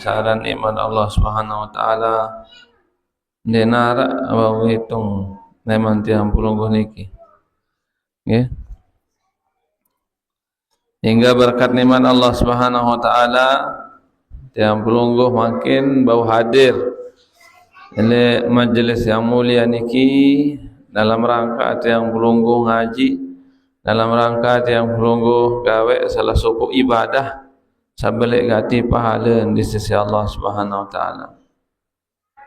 saran nikmat Allah Subhanahu wa taala denara abaw hitung neman tiang pulungguh niki. Nggih. Hingga berkat nikmat Allah Subhanahu wa taala tiang pulungguh makin bau hadir oleh majelis yang mulia niki dalam rangka tiang pulungguh ngaji, dalam rangka tiang pulungguh gawe salah satu ibadah sabalik gati pahala di sisi Allah Subhanahu wa taala.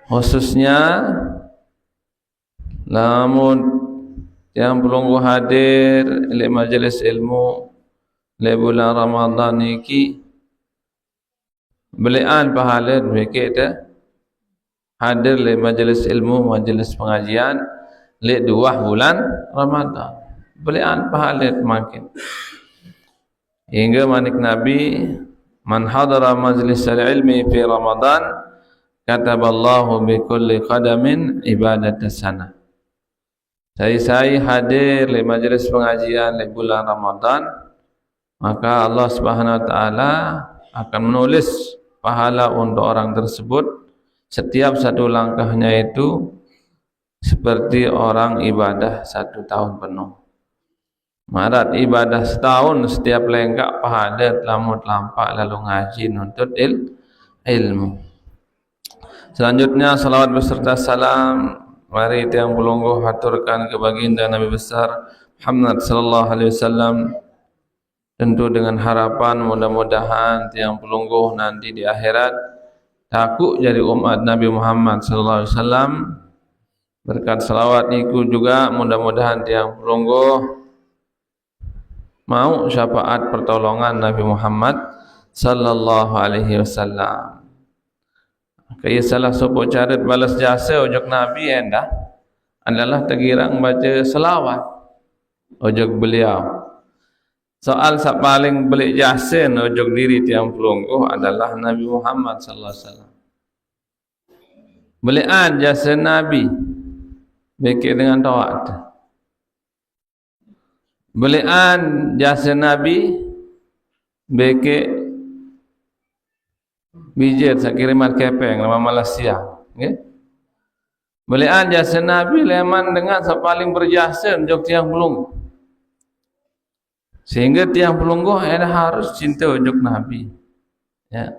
Khususnya lamun tiang pulungguh hadir oleh majelis ilmu le bulan Ramadan niki belian pahala mereka dah hadir le majelis ilmu, majelis pengajian le 2 bulan Ramadan. Belian pahala makin. Hingga manik Nabi, man hadara majlis al-ilmi fi Ramadan kataballahu bi kulli qadamin ibadat sana. Saya hadir le majelis pengajian le bulan Ramadan, maka Allah Subhanahu wa taala akan menulis pahala untuk orang tersebut setiap satu langkahnya itu seperti orang ibadah 1 tahun penuh. Marat ibadah setahun setiap lenggak pahala lamut lampak lalu ngaji nuntut ilmu. Selanjutnya salawat beserta salam mari tiang pulungguh haturkan ke baginda Nabi besar Muhammad sallallahu alaihi wasallam. Tentu dengan harapan mudah-mudahan tiang pulungguh nanti di akhirat takut jadi umat Nabi Muhammad sallallahu alaihi wasallam. Berkat salawat niku juga mudah-mudahan tiang pulungguh mau syafaat pertolongan Nabi Muhammad sallallahu alaihi wasallam. Kaya salah satu cara balas jasa ojok Nabi anda adalah tegirang baca selawat ojok beliau. Soal sak paling belik jasa ojok diri tiang pulungguh adalah Nabi Muhammad sallallahu alaihi wasallam. Belian jasa Nabi bekik dengan taat. Belian jasa Nabi bekik bijet sak kirimat kepeng nama Malaysia, nggih. Belian jasa Nabi leman dengan sak paling berjasa ojok tiang pulungguh. Sehingga tiang pulungguh harus cinta ojok Nabi. Ya.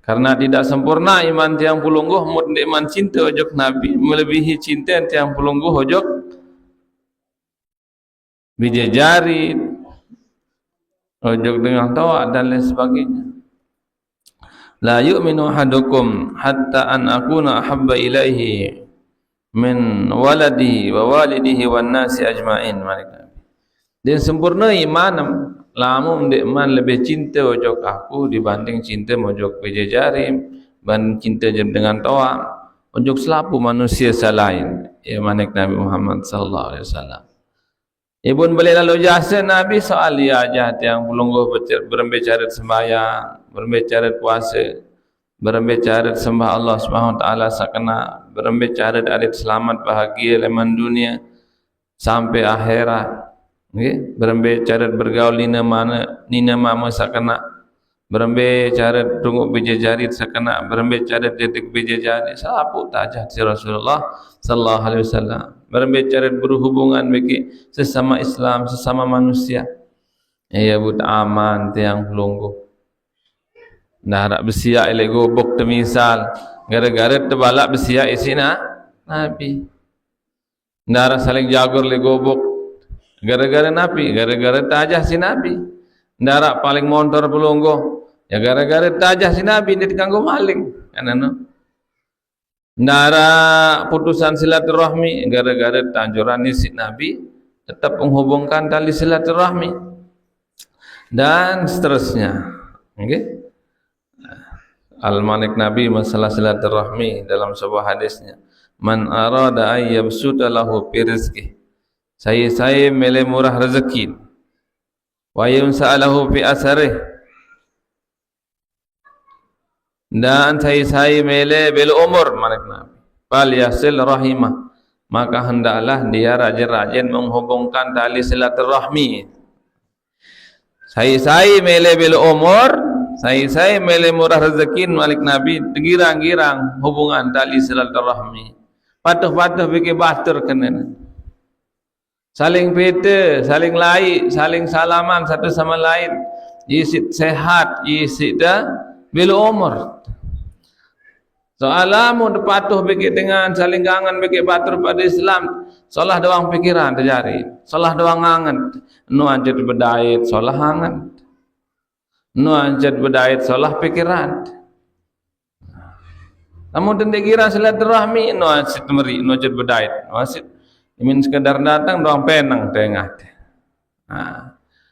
Karena tidak sempurna iman tiang pulungguh mut iman cinta ojok Nabi melebihi cinta tiang pulungguh ojok bijajari ojok dengan tawa dan lain sebagainya. La yu'minu ahadukum hatta an akuna ahabba ilaihi min waladihi wa walidihi wan nasi ajmain. Mereka dan sempurna iman lamun dek man lebih cinta ojok aku dibanding cinta ojok bijajari dan cinta dengan tawa ojok selapu manusia selain ya manik Nabi Muhammad sallallahu alaihi wasallam. Ibun beli lalu jasa Nabi soal dia aja yang pulungguh berbicara sembahyang, berbicara puasa, berbicara sembah Allah Subhanahu wa taala sakana, berbicara arit selamat bahagia leman dunia sampai akhirat. Okay. Berembe cara bergaul nina mama sakana, berembe cara tunggu bijajari sakana, berembe cara detik bijajari sapu tajah si Rasulullah sallallahu alaihi wasallam, berembe cara berhubungan bagi sesama Islam, sesama manusia. Ya but aman tiang pulungguh. Narak besia ele gobok temisal, gara-gara tebalak besia isina Nabi. Narak saling jagur le gobok gara-gara Nabi, gara-gara tajah si Nabi. Ndarak paling montor pulungguh ya gara-gara tajah si Nabi dia diganggu maling kan anu. Ndarak putusan silaturahmi gara-gara tanjuran si Nabi tetap menghubungkan tali silaturahmi dan seterusnya. Okey. Al-Manik Nabi masalah silaturahmi dalam sebuah hadisnya, man arada ay yabsuta lahu fi rizqihi, saya mele murah rezeki wa yumsa'alahu fi asarih, dan saya mele bil umur manik Nabi fal yasil rahimah, maka hendaklah dia rajin-rajin menghubungkan tali silaturahmi. Saya mele bil umur, Saya mele murah rezeki malik Nabi girang-girang hubungan tali silaturahmi. Patuh-patuh fikir batur kena. Saling beda, saling laik, saling salaman satu sama lain. Isit sehat, isit dah bila umur. Soalamu patuh fikir dengan saling kangen fikir batur pada Islam. Salah doang pikiran terjadi. Salah doang angan. Nu anjat berdait, salah angan. Nu anjat berdait, salah pikiran. Namun tentang kira silaturahmi, nu anjat meri, nu anjat berdait, nu anjat. Imin sekadar datang doang penang tengah.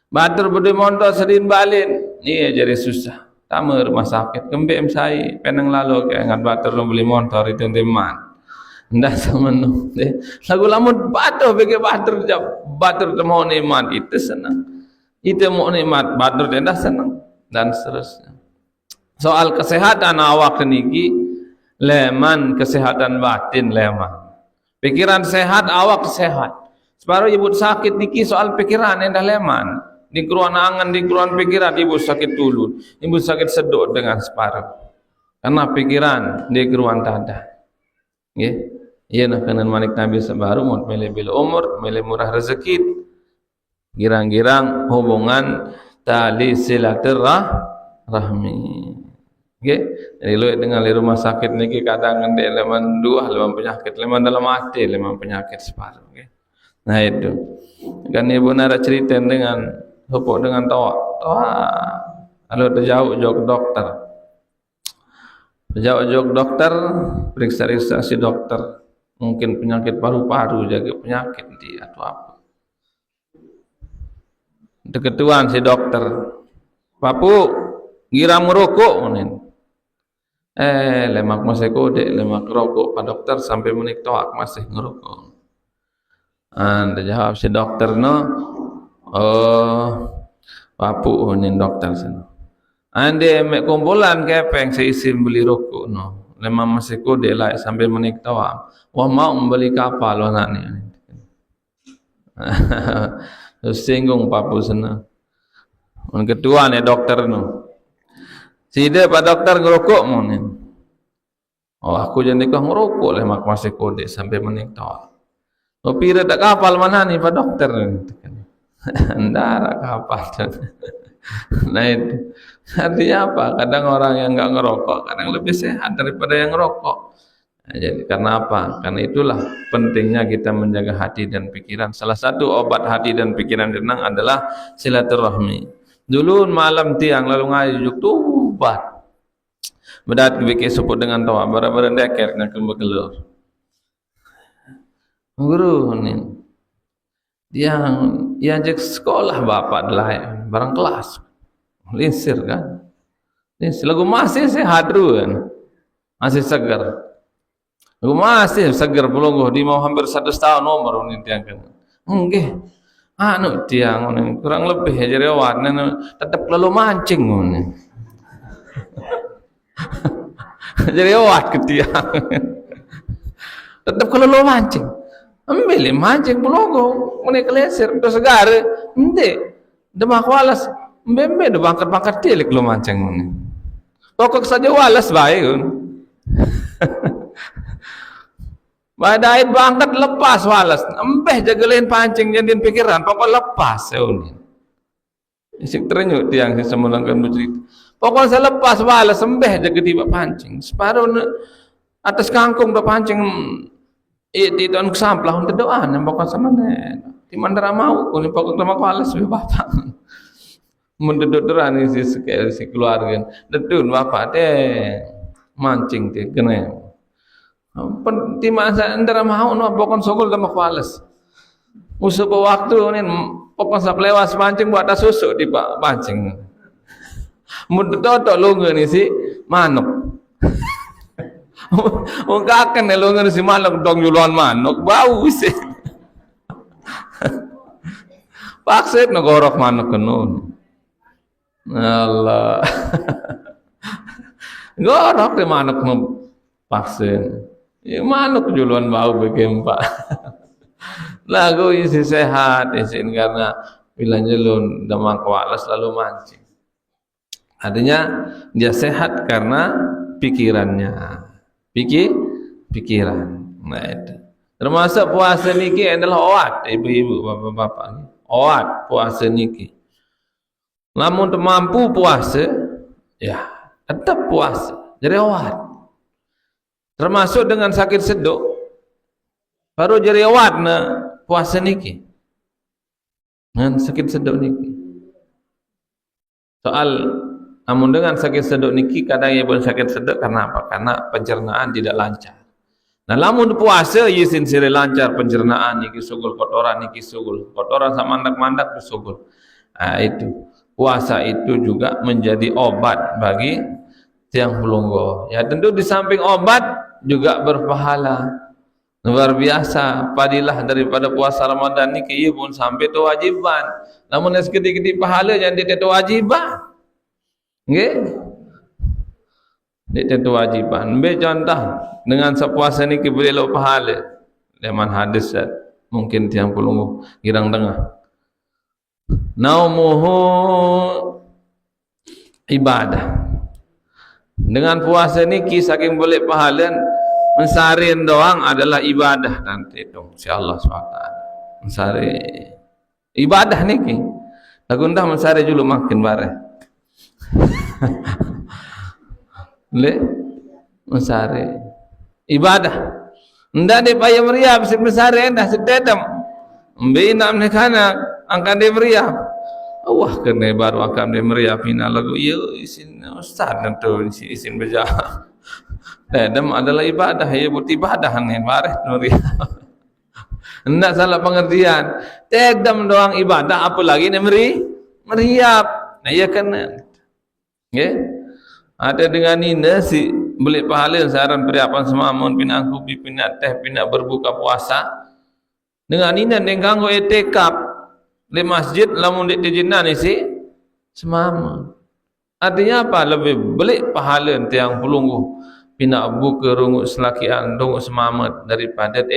Batur budi mondok sedin balin, iya jadi susah. Tamu rumah sakit, kembem saya, penang lalu ke ingat batur lu beli motor itu teman. Ndak semenu. Lagu lamun batur bagi batur temu nikmat itu senang. Itu mau nikmat batur dia dah senang dan seterusnya. Soal kesehatan awak niki leman kesehatan batin leman. Pikiran sehat, awak sehat. Separuh ibu sakit niki soal pikiran yang dah leman. Di keruan angan, di keruan pikiran ibu sakit tulun, ibu sakit sedut dengan separuh. Karena pikiran di keruan tada. Nggih. Iya nak kanan malik Nabi sebaru mau mele bil umur, mele murah rezeki. Girang-girang hubungan tali silaturahmi. Okay. Jadi lu dengan di rumah sakit niki kadang ngende leman dua, leman penyakit, leman dalam hati, leman penyakit separuh. Okay. Nah itu. Kan ibu nara cerita dengan hubung dengan tawa. Kalau terjauh jauh dokter. Terjauh dokter, periksa si dokter. Mungkin penyakit paru-paru, jaga penyakit dia atau apa. Deketuan si dokter. Papu, gira merokok menin. Lemak masih kode, lemak rokok. Pak dokter sampai menik toak masih ngerokok. Anda jawab si dokter no. Oh, papu menin dokter sana. Anda mek kumpulan kepeng seisin beli rokok no. Lemak masih kode lah sampai menik toak. Wah mau membeli kapal loh nak ni. Singgung papu sana. Ketua ni dokter no. Sida pak dokter ngerokok mo ni. Oh aku jadi kau ngerokok lemak masih kode sampai menik toa. Oh pira tak kapal mana ni pak dokter? Ndara kapal. Nah itu artinya apa? Kadang orang yang enggak ngerokok kadang lebih sehat daripada yang ngerokok. Nah, jadi karena apa? Karena itulah pentingnya kita menjaga hati dan pikiran. Salah satu obat hati dan pikiran tenang adalah silaturahmi. Dulu malam tiang lalu ngajuk tubat. Bedat bikin sebut dengan tawa barang-barang deker nak kelur. Guru ni yang ajak sekolah bapak lain barang kelas. Linsir kan? Linsir lagu masih sehat kan? Masih segar. Lagu masih segar pelungguh di mau hampir 1 tahun umur ni tiang kan. Nggih. Anu tiang ni kurang lebih jadi warna tetap lalu mancing ni. Jadi awat ke tiang. Tetap kalau lalu mancing. Ambil mancing pelungguh ni kelesir tu segar. Ende demak walas. Mbembe do bangkat-bangkat tilik lo mancing ni. Pokok saja walas baik kan. Badai bangkat lepas walas. Embeh jagalain pancing jadiin pikiran. Pokok lepas ni. Isik terenyuk tiang si semulangkan bercerita. Pokok saya lepas walas embeh jaga tiba pancing. Separuh atas kangkung do pancing. Di tahun kesamplah untuk doa. Pokok sama ni. Di mandara mau. Kuni pokok lemak walas bapak. Menduduk-duran si keluarga. Dedun bapak deh mancing deh kena. Di masa antara mau no pokon sokol dah makwalas. Usah waktu ni pokon sak lewas mancing buat ada susu di pancing. Mudut toto lunga ni si manuk. Ungkakan ni lunga ni si manuk dong juluan manuk bau si. Paksit nagorok manuk kenun. Allah. Gorok di manuk paksin. Ya manuk juluan bau begempa. Lagu isi sehat isin karena bila jelun demak walas lalu mancing. Artinya dia sehat karena pikirannya. Pikiran. Nah itu. Termasuk puasa niki adalah oat ibu-ibu, bapak-bapak. Oat puasa niki. Namun mampu puasa, ya tetap puasa. Jadi oat. Termasuk dengan sakit seduk, baru jadi oat na puasa niki. Dengan sakit seduk niki. Soal namun dengan sakit seduk niki kadang ia pun sakit seduk karena apa? Karena pencernaan tidak lancar. Nah, lamun puasa yisin sire lancar pencernaan niki sugul kotoran sama mandak-mandak sugul. Nah, itu puasa itu juga menjadi obat bagi tiang pulunggo. Ya tentu di samping obat juga berpahala. Luar biasa padilah daripada puasa Ramadan niki ia pun sampai kewajiban. Namun sedikit-sedikit pahala yang tidak kewajiban. Nggih. Dia tentu wajiban. Ambil contoh dengan sepuasa ni boleh lo pahala. Leman hadis mungkin tiang pulungu girang tengah. Naumuhu ibadah. Dengan puasa ni saking boleh pahala mensarin doang adalah ibadah nanti itu insyaallah SWT. Mensari ibadah ni lagundah mensari dulu makin bareh. Le mesare ibadah ndak de payah meriah bisa mesare dah sededam mbe nak nekana angkan de meriah wah kena baru akan de meriah pina lagu ya isin ustaz nanti isin beja dedam adalah ibadah ya buat ibadah ni mareh meriah ndak salah pengertian dedam doang ibadah apa lagi ni meriah nah ya kena nggih. Ada dengan ini si beli pahala saran periapan semamun pina kopi pina teh pina berbuka puasa dengan ini dengan ganggu etikap di masjid lamun di jinan isi semamun artinya apa lebih beli pahala tiang pulunggu pina buka rungu selakian rungu semamat daripada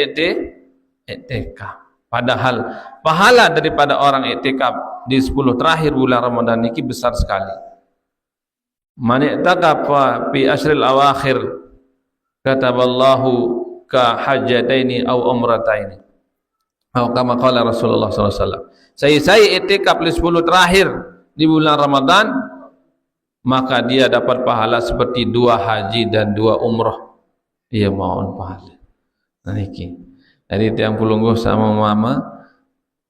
etikap padahal pahala daripada orang etikap di 10 terakhir bulan Ramadan ini besar sekali. Man i'taqafa fi ashril awakhir kataballahu ka hajjataini aw umrataini atau kama qala Rasulullah sallallahu alaihi wasallam saya i'tikaf di 10 terakhir di bulan Ramadan maka dia dapat pahala seperti 2 haji dan 2 umrah dia mohon pahala niki jadi tiang pulungguh sama mama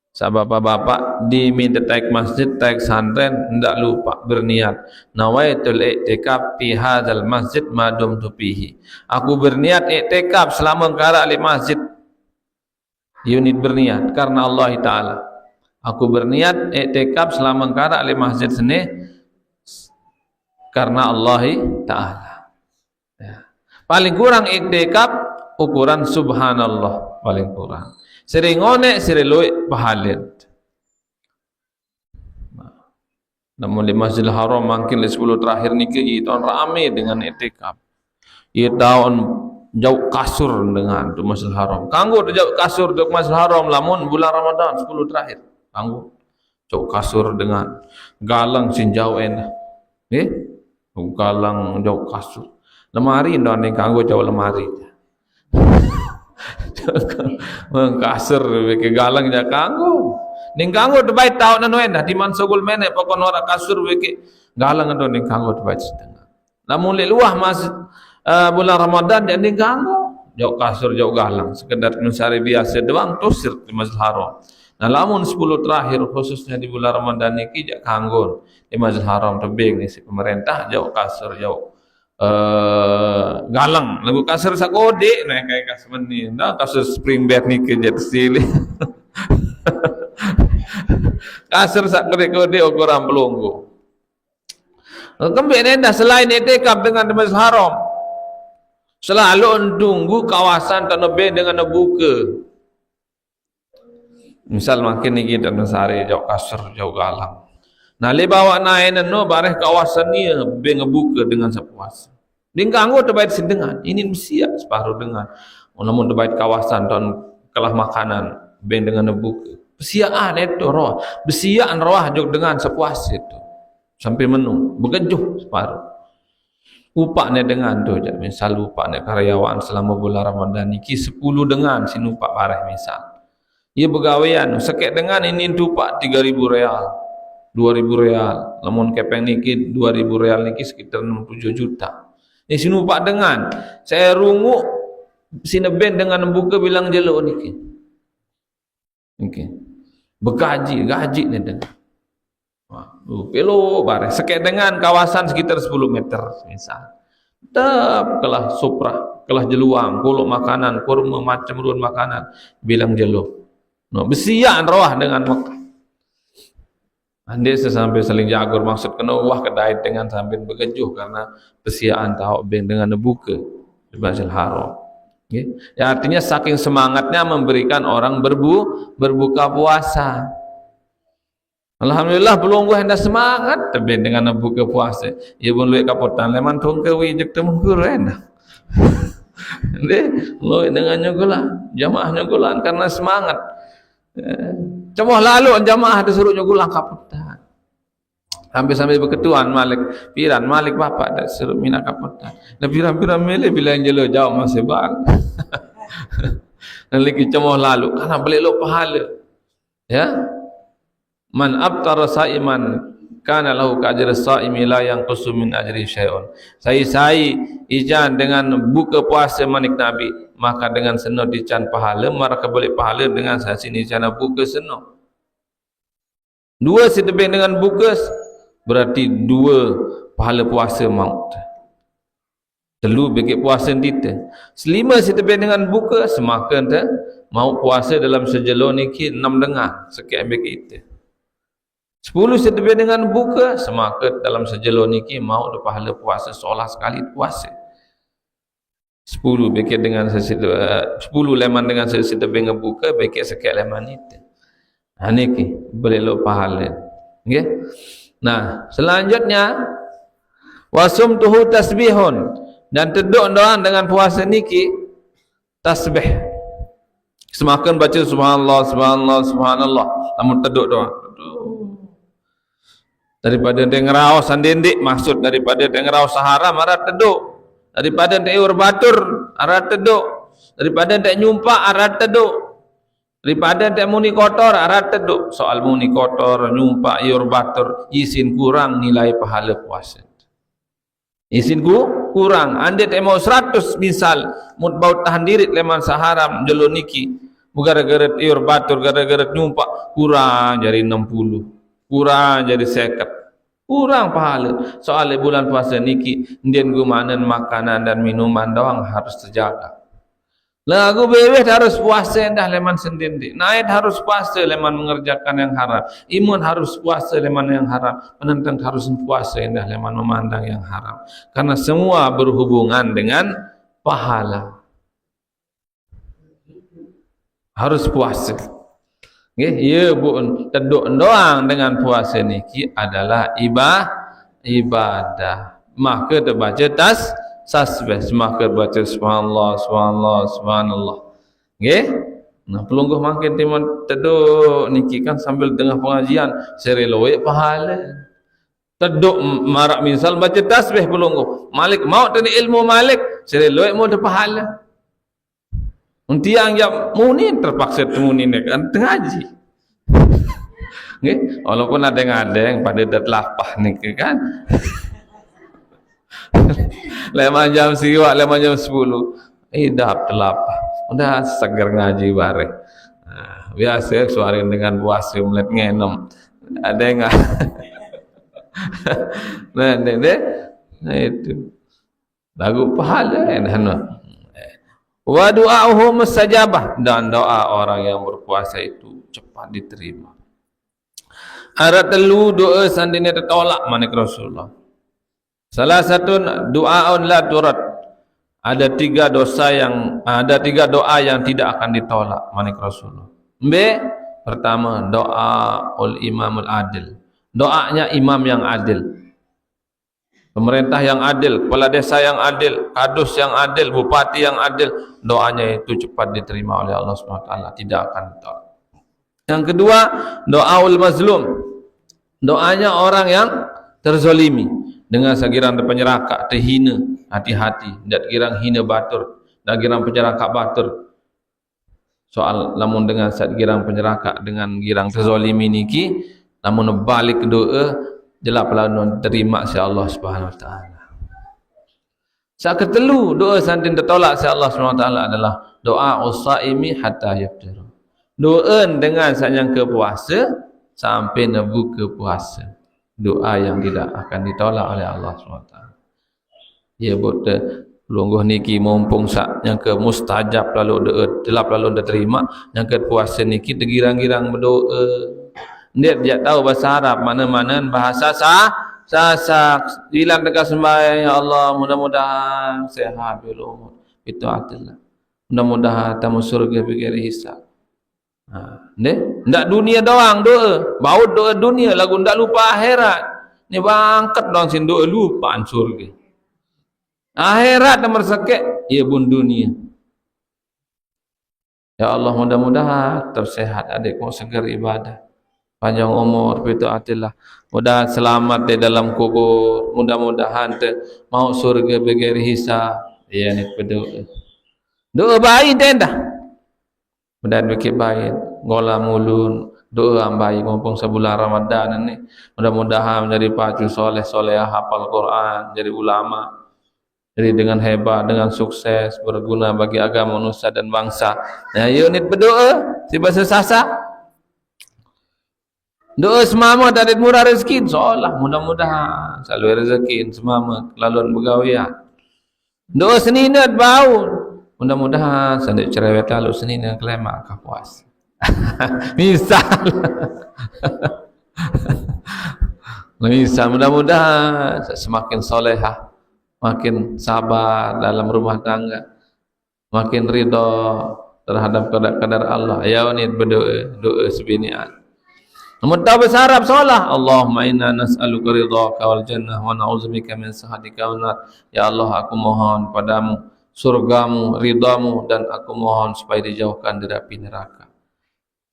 sahabat bapak diminta taik masjid taik santren hendak lupa berniat nawaitul i'tikaf fi hadzal masjid ma dumtu fihi aku berniat i'tikaf selama engkara di masjid unit berniat karena Allah taala aku berniat i'tikaf selama engkara di masjid sini karena Allah taala ya. Paling kurang i'tikaf ukuran subhanallah paling kurang sering onek sering luik pahalin. Namun di Masjidil Haram makin di 10 terakhir ni ke tahun ramai dengan i'tikaf. Ia tahun jauh kasur dengan tu Masjidil Haram. Kanggo jauh kasur untuk Masjidil Haram lamun bulan Ramadan 10 terakhir. Kanggo jauh kasur dengan galang sin jauh enak. Galang jauh kasur. Lemari ndak ning kanggo jauh lemari. Kasur ke galang ja kanggo ning kanggo debai tau nanu endah di man sogol mene pokon ora kasur ke galang ndo ning kanggo debai setengah lamun le luah masjid bulan Ramadan jadi kanggo jauh kasur jauh galang sekedar mencari biasa doang tusir di Masjidil Haram nah lamun 10 terakhir khususnya di bulan Ramadan niki jak kanggo di Masjidil Haram tebing ni si pemerintah jauh kasur jauh galang lagu kasur sakode nah kayak kasur ni nah kasur spring bed ni ke jet silih kasur sakode ukuran pelunggu kembali dah selain i'tikaf dengan Masjidil Haram selalu tunggu kawasan tanah ben dengan buka misal makin ni kita nasari jauh kasur jauh galang nah le bawa naik no bareh kawasan ni ben ngebuka dengan sepuas ding kanggo terbaik sedengan ini siap separuh dengan namun terbaik kawasan dan kelah makanan ben dengan buka besiaan itu roh besiaan roh jog dengan sepuas itu sampai menu, bergejuh separuh. Upak ni dengan tu je, misal upak ni karyawan selama bulan Ramadan ni 10 dengan sin upak parah misal. Ia bergawean sekek dengan ini upak 3.000 real, 2.000 real. Lamun kepeng niki 2.000 real niki sekitar 67 juta. Ini sin upak dengan saya runguk sineben dengan buka bilang jeluk niki. Okey. Bergaji, gaji ni dengan. Pelo bareng sekek dengan kawasan sekitar 10 meter misal. Tep kelah supra, kelah jeluang, kuluk makanan, kurma macam ruan makanan, bilang jeluk. No, besian roah dengan Mekah. Ande sesampai saling jagur maksud kena wah kedai dengan sambil bergejuh karena besian tahu ben dengan buka di Masjidil Haram. Okay. Ya, artinya saking semangatnya memberikan orang berbuka puasa. Alhamdulillah belum gua hendak semangat tapi dengan buka puasa. Ia pun luik kapotan leman tongke wijek temungkur hendak. Deh, luik dengan nyugulan, jamaah nyugulan karena semangat. Cuma lalu jamaah disuruh nyugulan kapotan. Sampai berketuan Malik, piran Malik bapak dah suruh mina kapotan. Nah piran-piran mele bila jelo jauh masih bang. Dan lagi cuma lalu karena beli lo pahala. Ya. Man abtara sa'iman kana lahu ka'ajri as-sa'imi la yanqusu min ajri syai'un. Sai ijan dengan buka puasa manik Nabi, maka dengan seno dican pahala, maka boleh pahala dengan sasin ijan buka seno. Dua setebing dengan buka berarti dua pahala puasa maut. Telu bagi puasa kita. Selima setebing dengan buka semakan te mau puasa dalam sejelo niki 6 dengan sekian bagi kita. 10 setebih dengan buka semakat dalam sejelo niki mau ada pahala puasa seolah sekali puasa. 10 bekit dengan 10 leman dengan setebih dengan buka bekit sekian leman itu. Ha niki boleh lo pahala. Okey. Nah, selanjutnya wasumtuhu tasbihun dan teduk doa dengan puasa niki tasbih. Semakan baca subhanallah subhanallah subhanallah namun teduk doa. Daripada dia ngeraos sandendik maksud daripada dia ngeraos sahara marah teduk, daripada dia urbatur arah teduk, daripada dia nyumpa arah teduk, daripada dia muni kotor arah teduk. Soal muni kotor nyumpa urbatur izin kurang nilai pahala puasa, izin kurang. Ande dia mau 100 misal mut bau tahan diri leman sahara jelo niki gara-gara urbatur gara-gara nyumpa kurang jadi 60, kurang jadi 50, kurang pahala. Soal bulan puasa niki ndien gumanan makanan dan minuman doang harus terjaga. Lagu bebek harus puasa dah leman sendiri. Naik harus puasa leman mengerjakan yang haram. Imun harus puasa leman yang haram. Penentang harus puasa dah leman memandang yang haram. Karena semua berhubungan dengan pahala. Harus puasa. Ya bu, teduk doang dengan puasa niki adalah ibadah. Maka terbaca tasbih, maka baca subhanallah subhanallah subhanallah. Nggih. Nah, pelungguh makin timun teduk niki kan sambil tengah pengajian sereloe pahala. Teduk marak misal baca tasbih pelungguh. Malik mau tadi ilmu Malik sereloe mau ada pahala. Untiang yang muni terpaksa temuni kan tengaji. Nggih, walaupun ada yang pada dat lapah niki kan. Leman jam siwak, leman jam 10. Idap telapah. Udah segar ngaji bareng. Nah, biasa suara dengan puasa melihat ngenom. Ada yang nah itu. Lagu pahala enak. Wa du'a'uhu mustajabah, dan doa orang yang berpuasa itu cepat diterima. Arat telu doa sandine tertolak manik Rasulullah. Salah satu doaun la turad. Ada 3 doa yang tidak akan ditolak manik Rasulullah. B, pertama doa ul imamul adil. Doanya imam yang adil. Pemerintah yang adil, kepala desa yang adil, kadus yang adil, bupati yang adil, doanya itu cepat diterima oleh Allah SWT, tidak akan ditolak. Yang kedua, doaul mazlum. Doanya orang yang terzolimi dengan sekirang penyerakak terhina, hati-hati ndak kirang hina batur, ndak kirang penyerakak batur. Soal lamun dengan sekirang penyerakak dengan kirang terzolimi niki, lamun balik doa jelap lamun terima si Allah Subhanahu wa taala. Sak ketelu doa santin tertolak si Allah Subhanahu wa taala adalah doa usaimi hatta yaftir. Doa dengan sanyangka puasa sampai nak buka puasa. Doa yang tidak akan ditolak oleh Allah SWT. Ya betul. Lungguh niki mumpung sak yang ke mustajab lalu doa telap lalu dah terima, yang ke puasa niki tergirang-girang berdoa. Dia tahu bahasa Arab, mana-mana bahasa sah hilang dekat sembahyang. Ya Allah, mudah-mudahan sehat bil umur. Itu adalah mudah-mudahan tamu surga bigari hisab. Ndak dunia doang doa, baut doa dunia lagu ndak lupa akhirat. Ni bangkat dong sin doa lupa surga. Akhirat nomor sakit, ya bun dunia. Ya Allah mudah-mudahan tersehat adikmu segar ibadah. Panjang umur itu atilah. Mudah selamat di dalam kubur. Mudah-mudahan mau surga bigari hisab. Ya ni berdoa. Doa baik dah. Dan bikin baik, ngolah mulun, doa yang baik, mumpung sebulan Ramadan ini, mudah-mudahan menjadi pacu soleh-soleh, hafal Quran, jadi ulama, jadi dengan hebat, dengan sukses, berguna bagi agama manusia dan bangsa. Nah, unit berdoa, si bahasa sasa, doa semama dari murah rezeki, insyaallah mudah-mudahan selalu rezeki semama laluan begawian. Doa seninat bau. Mudah-mudahan sandik cerewet lalu Senin yang kelemak kah puas. Misal. Misal mudah-mudahan semakin solehah, makin sabar dalam rumah tangga, makin ridha terhadap kadar Allah. Ya ni berdoa, doa sebinian. Namun tak berharap solah. Allahumma inna nas'aluka ridhaka wal jannah wa na'udzubika min sakhatika wan nar. Ya Allah, aku mohon padamu surgamu, ridhamu, dan aku mohon supaya dijauhkan dari api neraka.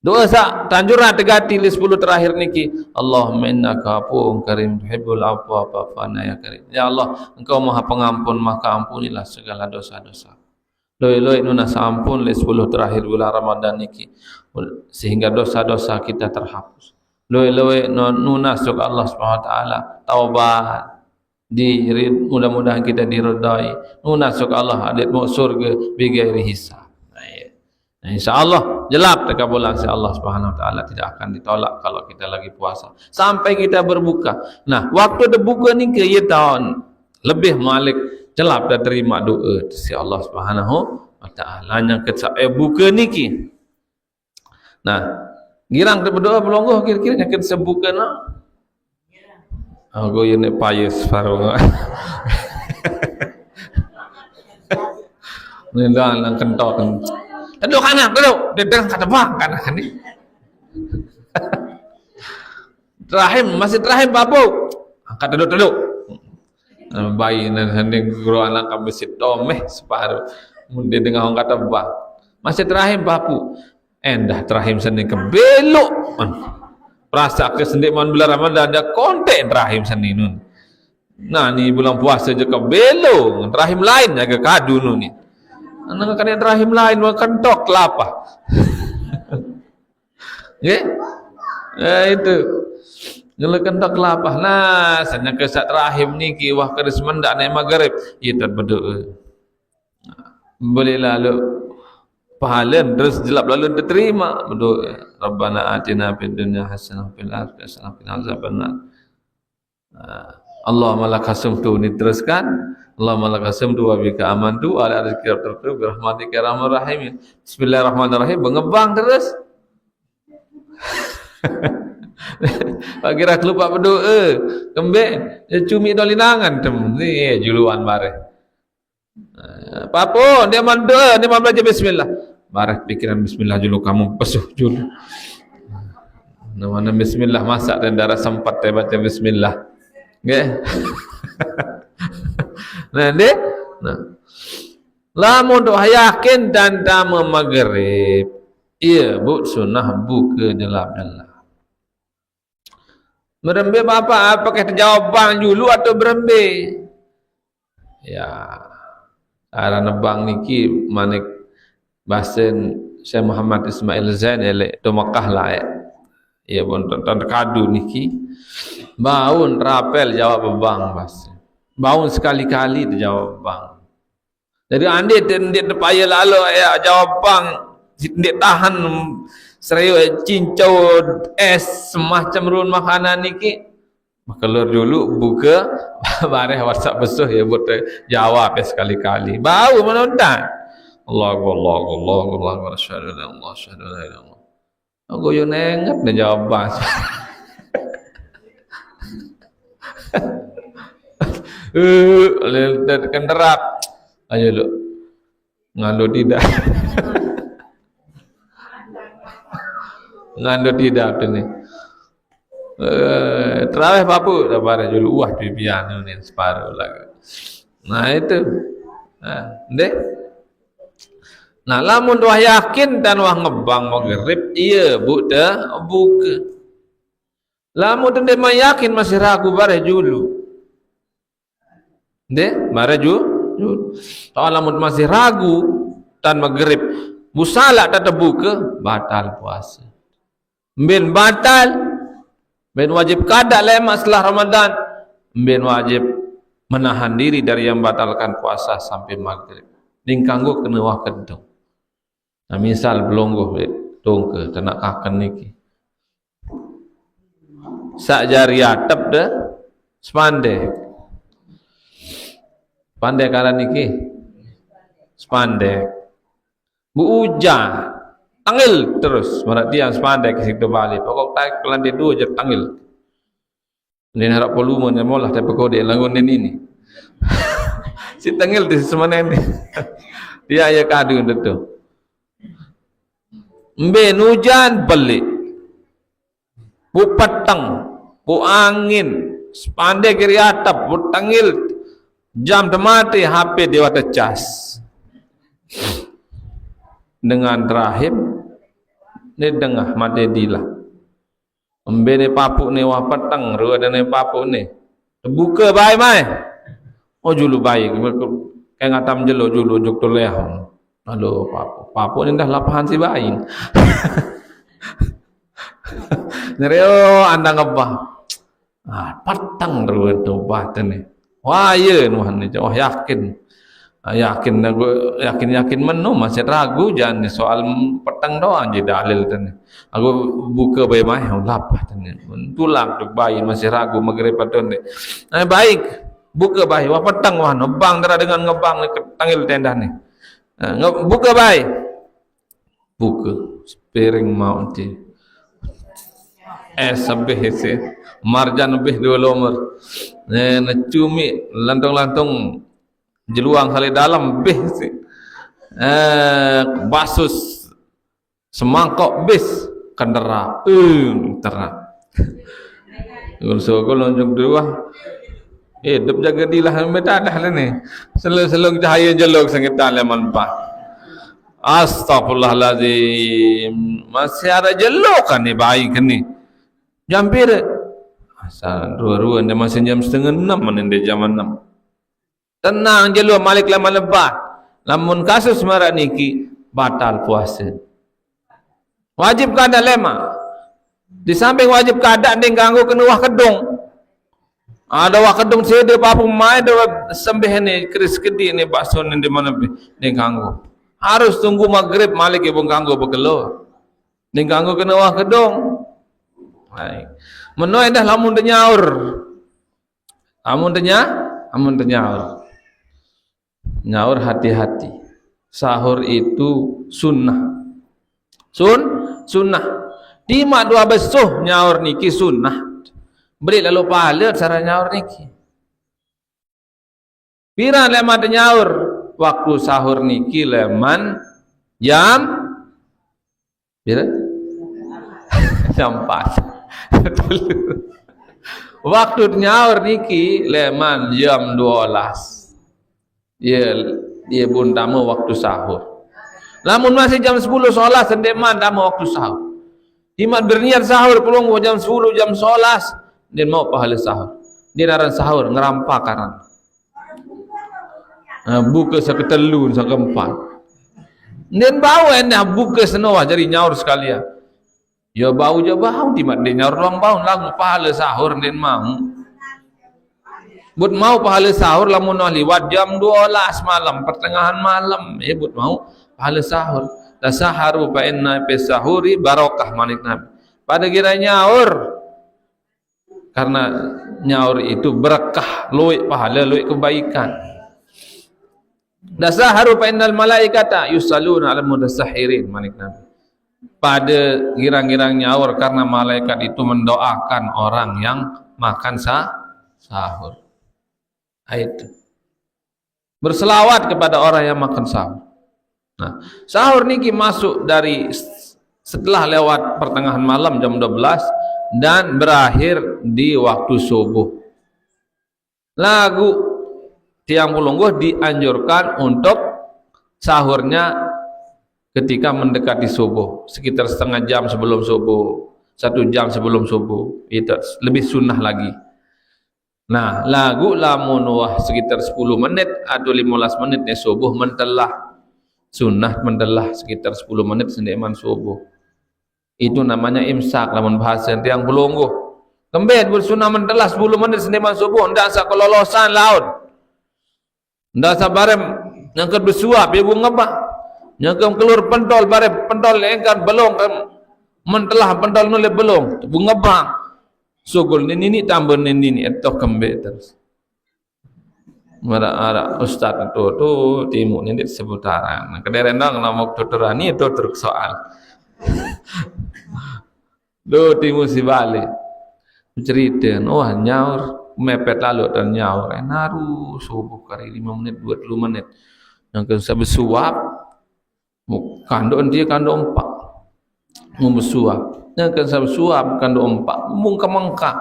Doa sak tanjurah tegati li 10 terakhir niki. Allahumma innaka afuwun karim tuhibbul afwa fa'fu anna ya karim. Ya Allah, engkau Maha Pengampun, maka ampunilah segala dosa-dosa. Loi-loi nuna sampun li 10 terakhir bulan Ramadan niki sehingga dosa-dosa kita terhapus. Loi-loi nuna sok Allah Subhanahu wa taala taubat. Mudah-mudahan kita diridai. Munasuk Allah adik mu surga bighairi hisab. Nah, insyaallah jelap terkabulan si Allah Subhanahu wa taala tidak akan ditolak kalau kita lagi puasa sampai kita berbuka. Nah, waktu berbuka ni ke ya tahun lebih malik jelap dah terima doa si Allah Subhanahu wa taala yang buka niki. Nah, girang berdoa pelonggoh kira-kira yang kita sebuka nak. Aku yang nak payus faru. Ni dah lang kentok. Duduk kanan, duduk. Dia kata bang kanan ni. Rahim masih rahim babu. Angkat duduk. Bayi nanti guru anak kami sitomeh separuh. Dia dengar orang kata bang. Masih rahim babu. Endah rahim sendiri kebelok. Rasa ke sendik man bulan Ramadan ada konten rahim seni nun. Nah ni bulan puasa je ke belo, rahim lain jaga kadu nun ni. Anak kan rahim lain makan tok kelapa. Nggih? Itu. Kalau kentok kelapa. Nah, sanya ke sat rahim niki wah keris mendak naik maghrib, itu berdoa. Boleh lalu pahala terus jelap lalu diterima berdoa. Rabbana atina fid dunya hasanah fil akhirati hasanah wa qina azabannar. Allahumma lakal hamdu diteruskan. Allahumma lakal hamdu wa bika amantu ala rizqika tartu bi rahmatika ya arhamar rahimin. Bismillahirrahmanirrahim mengebang terus. Pak kira lupa berdoa. Kembek dia cumi dolinangan tem. Ni juluan bare. Papo dia mandoa, dia belajar bismillah. Barak pikiran bismillah dulu kamu pesuh dulu. Nama bismillah masak dan darah sempat saya baca bismillah. Nggih. Nah, deh. Nah. Lamun doa yakin dan tamu maghrib. Iya, bu sunnah buka jelap-jelap. Merembe apa? Apakah jawaban dulu atau berembe? Ya, arah nebang niki manik basen Syekh Muhammad Ismail Zain elek do Mekah lah ya. Ya pun tonton kadu niki. Baun rapel jawab bang bas. Baun sekali-kali dijawab bang. Jadi ande dia payah lalu ya jawab bang. Dia tahan serius cincau es semacam run makanan niki. Keluar dulu buka bareh WhatsApp besar ya buat jawab sekali-kali. Bau menonton. Allah asyhadu an la ilaha illallah. Aku yo nengat dia jawab bas. Kenderap. Ayo lu. Ngando tidak. Ngando tidak ini. Terawih papu dapat dulu bibian ini separuh lagi. Nah itu. Deh. Nah lamun wah yakin dan wah ngebang maghrib iya buka. Lamun dia yakin masih ragu bare dulu. Deh, bare dulu. Kalau lamun masih ragu dan maghrib musala tak terbuka batal puasa. Ben batal, ben wajib kada lema setelah Ramadan, ben wajib menahan diri dari yang batalkan puasa sampai maghrib. Ning kanggo kena wah kedong. Nah, misal belonggo dongke tenak kaken niki. Sak jari atep dah spandek. Pandai karan niki. Spandek. Bu ujan. Tangil terus marak dia spandek situ balik. Pokok tak kelantai dua je tangil. Ini harap volume nya molah tapi kode langun ini. Si tangil di semana ini. Dia ya kadu itu. Mbe hujan balik. Bu petang, bu angin, spandek kiri atap, bu tangil jam temati HP dia wata cas. Dengan rahim ni dengah mati dilah. Mbe ni papu ni wah petang, ru ada ni papu ni. Buka baik mai. Oh julu baik. Kayak ngatam jelo julu juk tu leh. Halo papu ni dah lapahan si baik. Nereo anda ngabah. Petang ru tu bah ni. Wah ya nuhan ni. Wah yakin. Yakin menu masih ragu jangan soal petang doang je dalil tadi. Aku buka bayi mai lapah tadi. Tulang tu bayi masih ragu maghrib patun ni. Baik buka bayi wah petang wah nebang dera dengan ngebang ni tangil tenda ni. Buka bayi. Buka piring mau ti. Sabih isi marjan lebih 2 lomar. Cumi lantung-lantung jeluang kali dalam bih si. Basus semangkok bis kendera terang. Kalau lonjong dua hidup jaga dilah metadah lah ni. Selong cahaya jelok sangitan leman pa. Astagfirullahalazim. Masih ada jelok kan ni baik ni. Jampir asal dua-dua dia masih jam 5:30 mana dia jam 6. Tenang je lu malik lama lebat. Lamun kasus marak niki batal puasa. Wajib kada lema. Di samping wajib kada ning ganggu kena wah kedung. Ada wah kedung sede papu mai ada sembeh ni keris kedi ni bakso ni di mana ning ganggu. Harus tunggu maghrib malik ibu ganggu bekelo. Ning ganggu kena wah kedung. Hai. Menoi dah lamun denyaur. Amun denyaur. Nyaur hati-hati. Sahur itu sunnah. Sunnah. Lima dua besuh nyaur niki sunnah. Beri lalu pahala cara nyaur niki. Pira leman nyaur waktu sahur niki leman jam pira? Jam 4. Waktu nyaur niki leman jam 12. Dia pun tamu waktu sahur. Lamun masih jam 10 solat sendeman tamu waktu sahur. Imat berniat sahur pelung jam 10 jam 11 dia mau pahala sahur. Dia naran sahur ngerampak karan. Buka seketelu sekempat. Dia bau dah buka senawah jadi nyaur sekalian. Ya bau je bau di mak dia nyaur ruang bau lagu pahala sahur dia mau. But mau pahala sahur lamun liwat jam 12 malam, pertengahan malam, but mau pahala sahur. Tasaharu fa inna fi sahuri barakah manik Nabi. Pada kira nyaur, karena nyaur itu berkah, luik pahala, luik kebaikan. Tasaharu fa innal malaikata yusalluna 'alal mutasahhirin manik Nabi. Pada girang-girang nyaur karena malaikat itu mendoakan orang yang makan sahur. Itu berselawat kepada orang yang makan sahur. Nah, sahur niki masuk dari setelah lewat pertengahan malam jam 12 dan berakhir di waktu subuh. Lagu tiang pulungguh dianjurkan untuk sahurnya ketika mendekati subuh, sekitar setengah jam sebelum subuh, 1 jam sebelum subuh, itu lebih sunnah lagi. Nah, lagu lamun wah sekitar 10 menit atau 15 menit subuh mentelah, sunnah mentelah sekitar 10 menit sendeman subuh. Itu namanya imsak lamun bahasa tiang pulungguh. Kembali bersunnah mentelah 10 menit sendeman subuh, ndak asa kelolosan laut. Ndak asa barem nyangkut bersuap ya bunga apa? Nyangkut keluar pentol barem pentol engkan belong mentelah pentol nule belong bunga bang. Sugul nini tambah nini atau kembali terus. Mara ustaz itu timu ini sebutaran. Kederen dong nama tuturani itu terus soal. Do timu si balik cerita, wah nyaur mepet lalu dan nyaur. Naru subuh kali 5 menit 20 menit. Yang saya bersuap, kandung dia kandung 4, mau bersuap. Yang saya bersuap kandung 4, mungka mengka,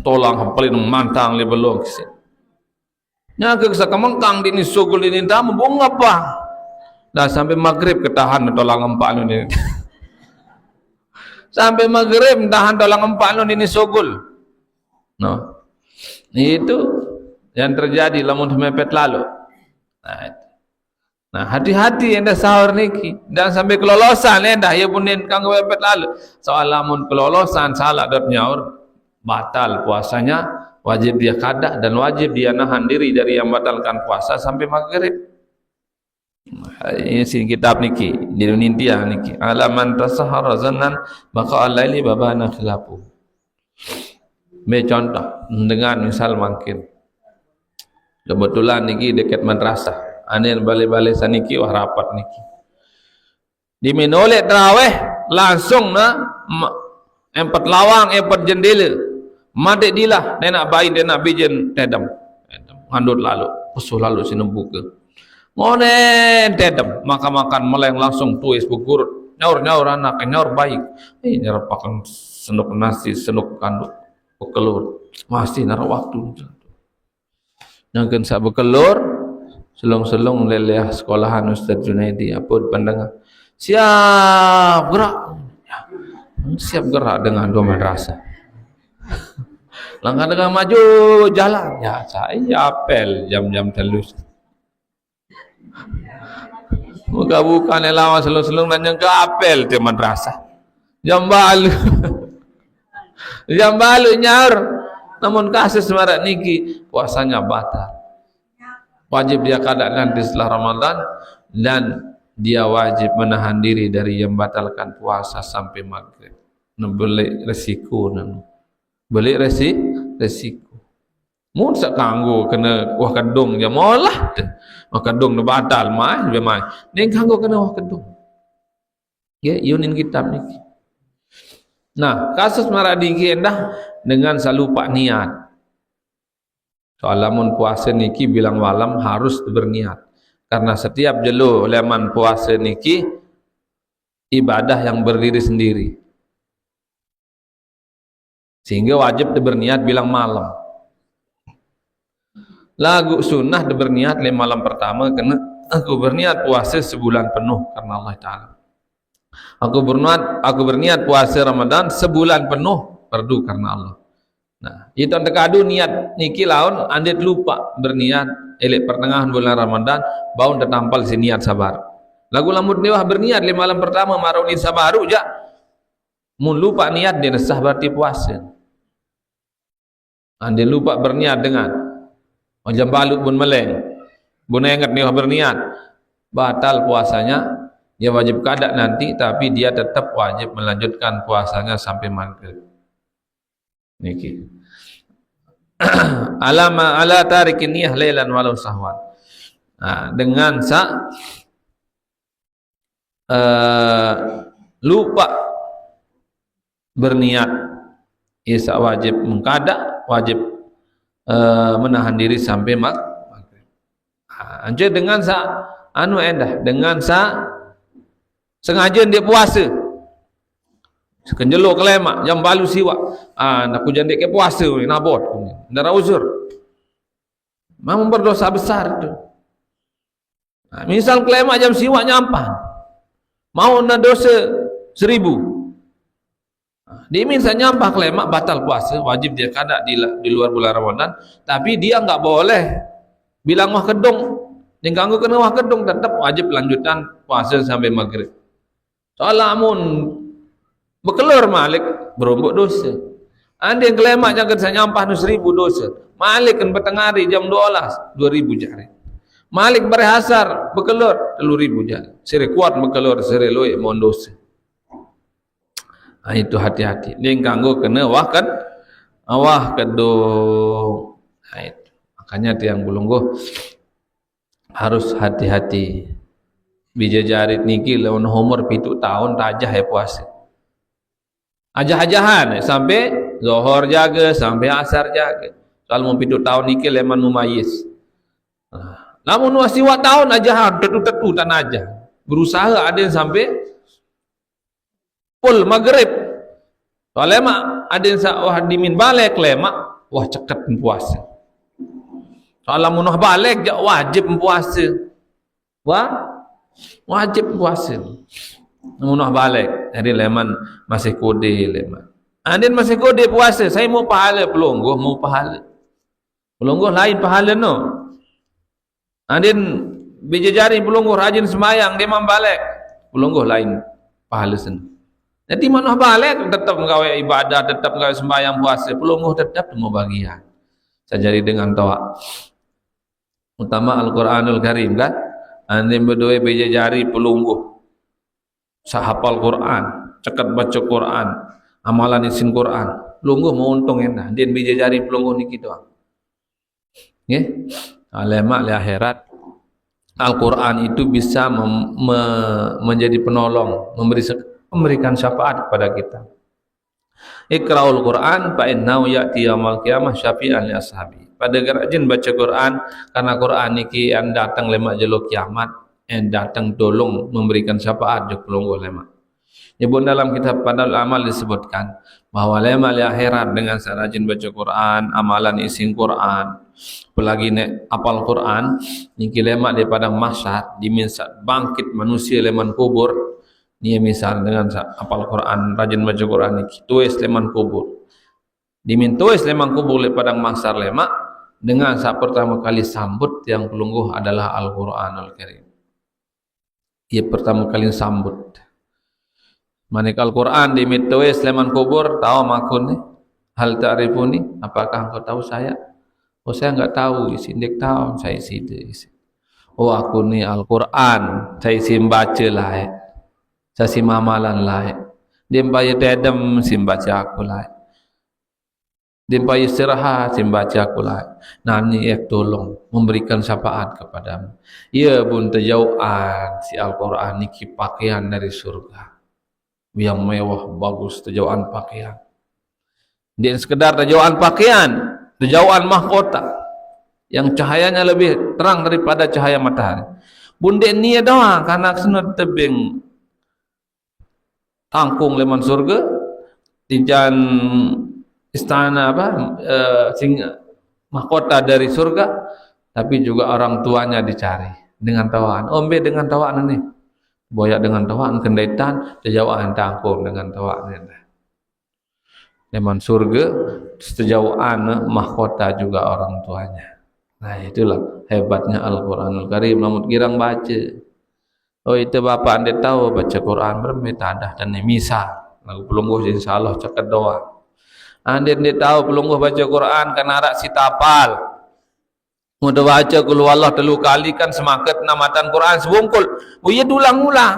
tolang hapalin mantang le belum sih. Yang saya kemengkang di ni sugul ini dah membung apa? Dah sampai maghrib ketahan tolang 4 ini. Sampai maghrib tahan tolang 4 ini sugul. No, itu yang terjadi lamun mepet lalu. Nah, hati-hati anda sahur niki dan sampai kelolosan anda ya punin kang mepet lalu. Soal lamun kelolosan salah dot nyaur batal puasanya, wajib dia kada dan wajib dia nahan diri dari yang batalkan puasa sampai maghrib. Ini sih kitab niki di India niki. Alaman tasahara zannan maka al-laili babana khilafu. Contoh dengan misal mungkin kebetulan niki dekat madrasah. Anil balik-balik saniki wah rapat niki. Di menoleh terawih langsung na empat lawang empat jendela. Made dilah nenak bayi nenak bijen tedam. Ngandut lalu, pesuh lalu sinembuka. Ngonen tedam makan meleng langsung tuis begurut. Nyaur anak nyaur baik. Nyaur pakan senuk nasi senuk kandut bekelur. Masih nara waktu. Yang sa bekelur selong-selong leleh sekolahan Ustaz Junaidi apa pandangan siap gerak siap gerak dengan dua madrasah langkah dengan maju jalan ya saya apel jam-jam telus muka bukan lawan selong-selong dan yang ke apel di madrasah jam balu nyaur namun kasus semarak niki puasanya batal. Wajib dia kada nanti setelah Ramadan dan dia wajib menahan diri dari yang batalkan puasa sampai maghrib. Beli resiko beli resiko. Mun sak kanggo kena wah kedung dia molah. Wah kedung nu batal mai be mai. Ning kanggo kena wah kedung. Ya yunin kitab niki. Nah, kasus maradiki endah dengan salupa niat. Soal lamun puasa niki bilang malam harus berniat. Karena setiap jelo leman puasa niki ibadah yang berdiri sendiri. Sehingga wajib berniat bilang malam. Lagu sunnah berniat le malam pertama kena aku berniat puasa sebulan penuh karena Allah Ta'ala. Aku berniat puasa Ramadan sebulan penuh fardu karena Allah. Nah, itu tekadu niat niki laun andit lupa berniat elek pertengahan bulan Ramadan bau tertampal si niat sabar. Lagu lamut niwah berniat 5 malam pertama maruni sabaru ja. Mun lupa niat dia sah berarti puasa. Ande lupa berniat dengan jam balut pun meleng. Bun ingat niwah berniat batal puasanya. Dia wajib kada nanti tapi dia tetap wajib melanjutkan puasanya sampai maghrib. Niki. Ala tarikin niyah lailan walau sahwan. Nah, dengan lupa berniat isa wajib mengkada, wajib menahan diri sampai maghrib. Anjir dengan dengan sengaja dia puasa. Sekenjelok kelemak jam balu siwak. Nak hujan dek ke puasa ni nabot. Ndara uzur. Memang berdosa besar tu. Misal kelemak jam siwak nyampah. Mau na dosa 1000. Dia minta nyampah kelemak batal puasa, wajib dia kada di luar bulan Ramadan, tapi dia enggak boleh bilang wah kedung. Dia ganggu kena wah kedung tetap wajib lanjutkan puasa sampai maghrib. Soalnya amun berkelur malik berombok dosa. Anda yang kelemak jangan saya nyampah nu 1000 dosa. Malik kan petengah hari jam 12 2000 jari. Malik berhasar berkelur 3000 jari. Sire kuat berkelur sire loe mon dosa. Itu hati-hati. Dia ganggu kena wah kedung. Itu. Makanya tiang bulungguh harus hati-hati. Bija jarit niki lawan umur 7 tahun tajah ya puasa. Ajah-ajahan sampai zuhur jaga sampai asar jaga. Kalau mau 7 tahun niki leman mumayyiz. Namun wasiwat tahun ajahan tetu-tetu tan aja. Berusaha ada yang sampai pul maghrib. Soalnya mak ada yang wah dimin balik lemak wah cekat puasa. Soalnya munah balik jak wajib puasa. Wajib puasa. Munah balik. Jadi leman masih kode leman. Andin masih kode puasa. Saya mau pahala pelungguh, mau pahala. Pelungguh lain pahala no. Andin bija jari pelungguh rajin semayang dia membalik. Pelungguh lain pahala sen. Jadi munah balik tetap menggawe ibadah, tetap menggawe sembahyang puasa. Pelungguh tetap mau bagian. Saya jadi dengan tawa. Utama Al-Quranul Karim kan. Andin berdua bija jari pelungguh. Sahapal Quran, cekat baca Quran, amalan isin Quran. Pelungguh mau untung enak. Dia bija jari pelungguh niki doang. Nggih. Alemak le akhirat. Al-Quran itu bisa menjadi penolong, memberikan syafaat kepada kita. Iqra'ul Quran fa innahu ya'ti yaumil qiyamah syafi'an li ashabi. Pada rajin baca Quran karena Quran niki yang datang lemak jelo kiamat, yang datang tolong memberikan syafaat jok pelungguh lemak. Nyebut dalam kitab Fadlul Amal disebutkan bahwa lemak li akhirat dengan rajin baca Quran, amalan isi Quran, apalagi nek apal Quran niki lemak di padang mahsyar diminta bangkit manusia leman kubur. Ni misal dengan apal Quran, rajin baca Quran niki tuis leman kubur. Dimintuis leman kubur le padang mahsyar lemak dengan saat pertama kali sambut yang pelungguh adalah Al-Quranul Karim. Ia pertama kali sambut. Manakala Al-Quran dimintuis leman kubur, tahu makun ni? Hal ta'rifuni? Apakah engkau tahu saya? Oh saya enggak tahu isi dek tahu saya isi. Oh aku ni Al-Quran, saya isi baca lah. Saya isi amalan lah. Dia bayar dedam sim baca aku lah. Dia bayar istirahat sim baca aku lah. Nani ek tolong memberikan syafaat kepadamu. Ia pun terjauhan si Al-Quran niki pakaian dari surga. Yang mewah bagus terjauhan pakaian. Dia sekedar terjauhan pakaian, terjauhan mahkota yang cahayanya lebih terang daripada cahaya matahari. Bunde ni doang karena senut tebing tangkung leman surga dijan istana mahkota dari surga, tapi juga orang tuanya dicari dengan tawaan. Ombe dengan tawaan ini, boyak dengan tawaan kendaitan, terjauhan tangkung dengan tawaan ini. Lemon surga sejauhan mahkota juga orang tuanya. Nah itulah hebatnya Al-Quranul Karim. Namun girang baca. Oh itu bapak anda tahu baca Quran bermeta dah dan misal. Lagu pelungguh insyaAllah cakap doa. Anda tahu pelungguh baca Quran kan arak si tapal. Mudah baca kul wallah 3 kali kan semakat namatan Quran sebungkul. Oh iya ulang-ulang.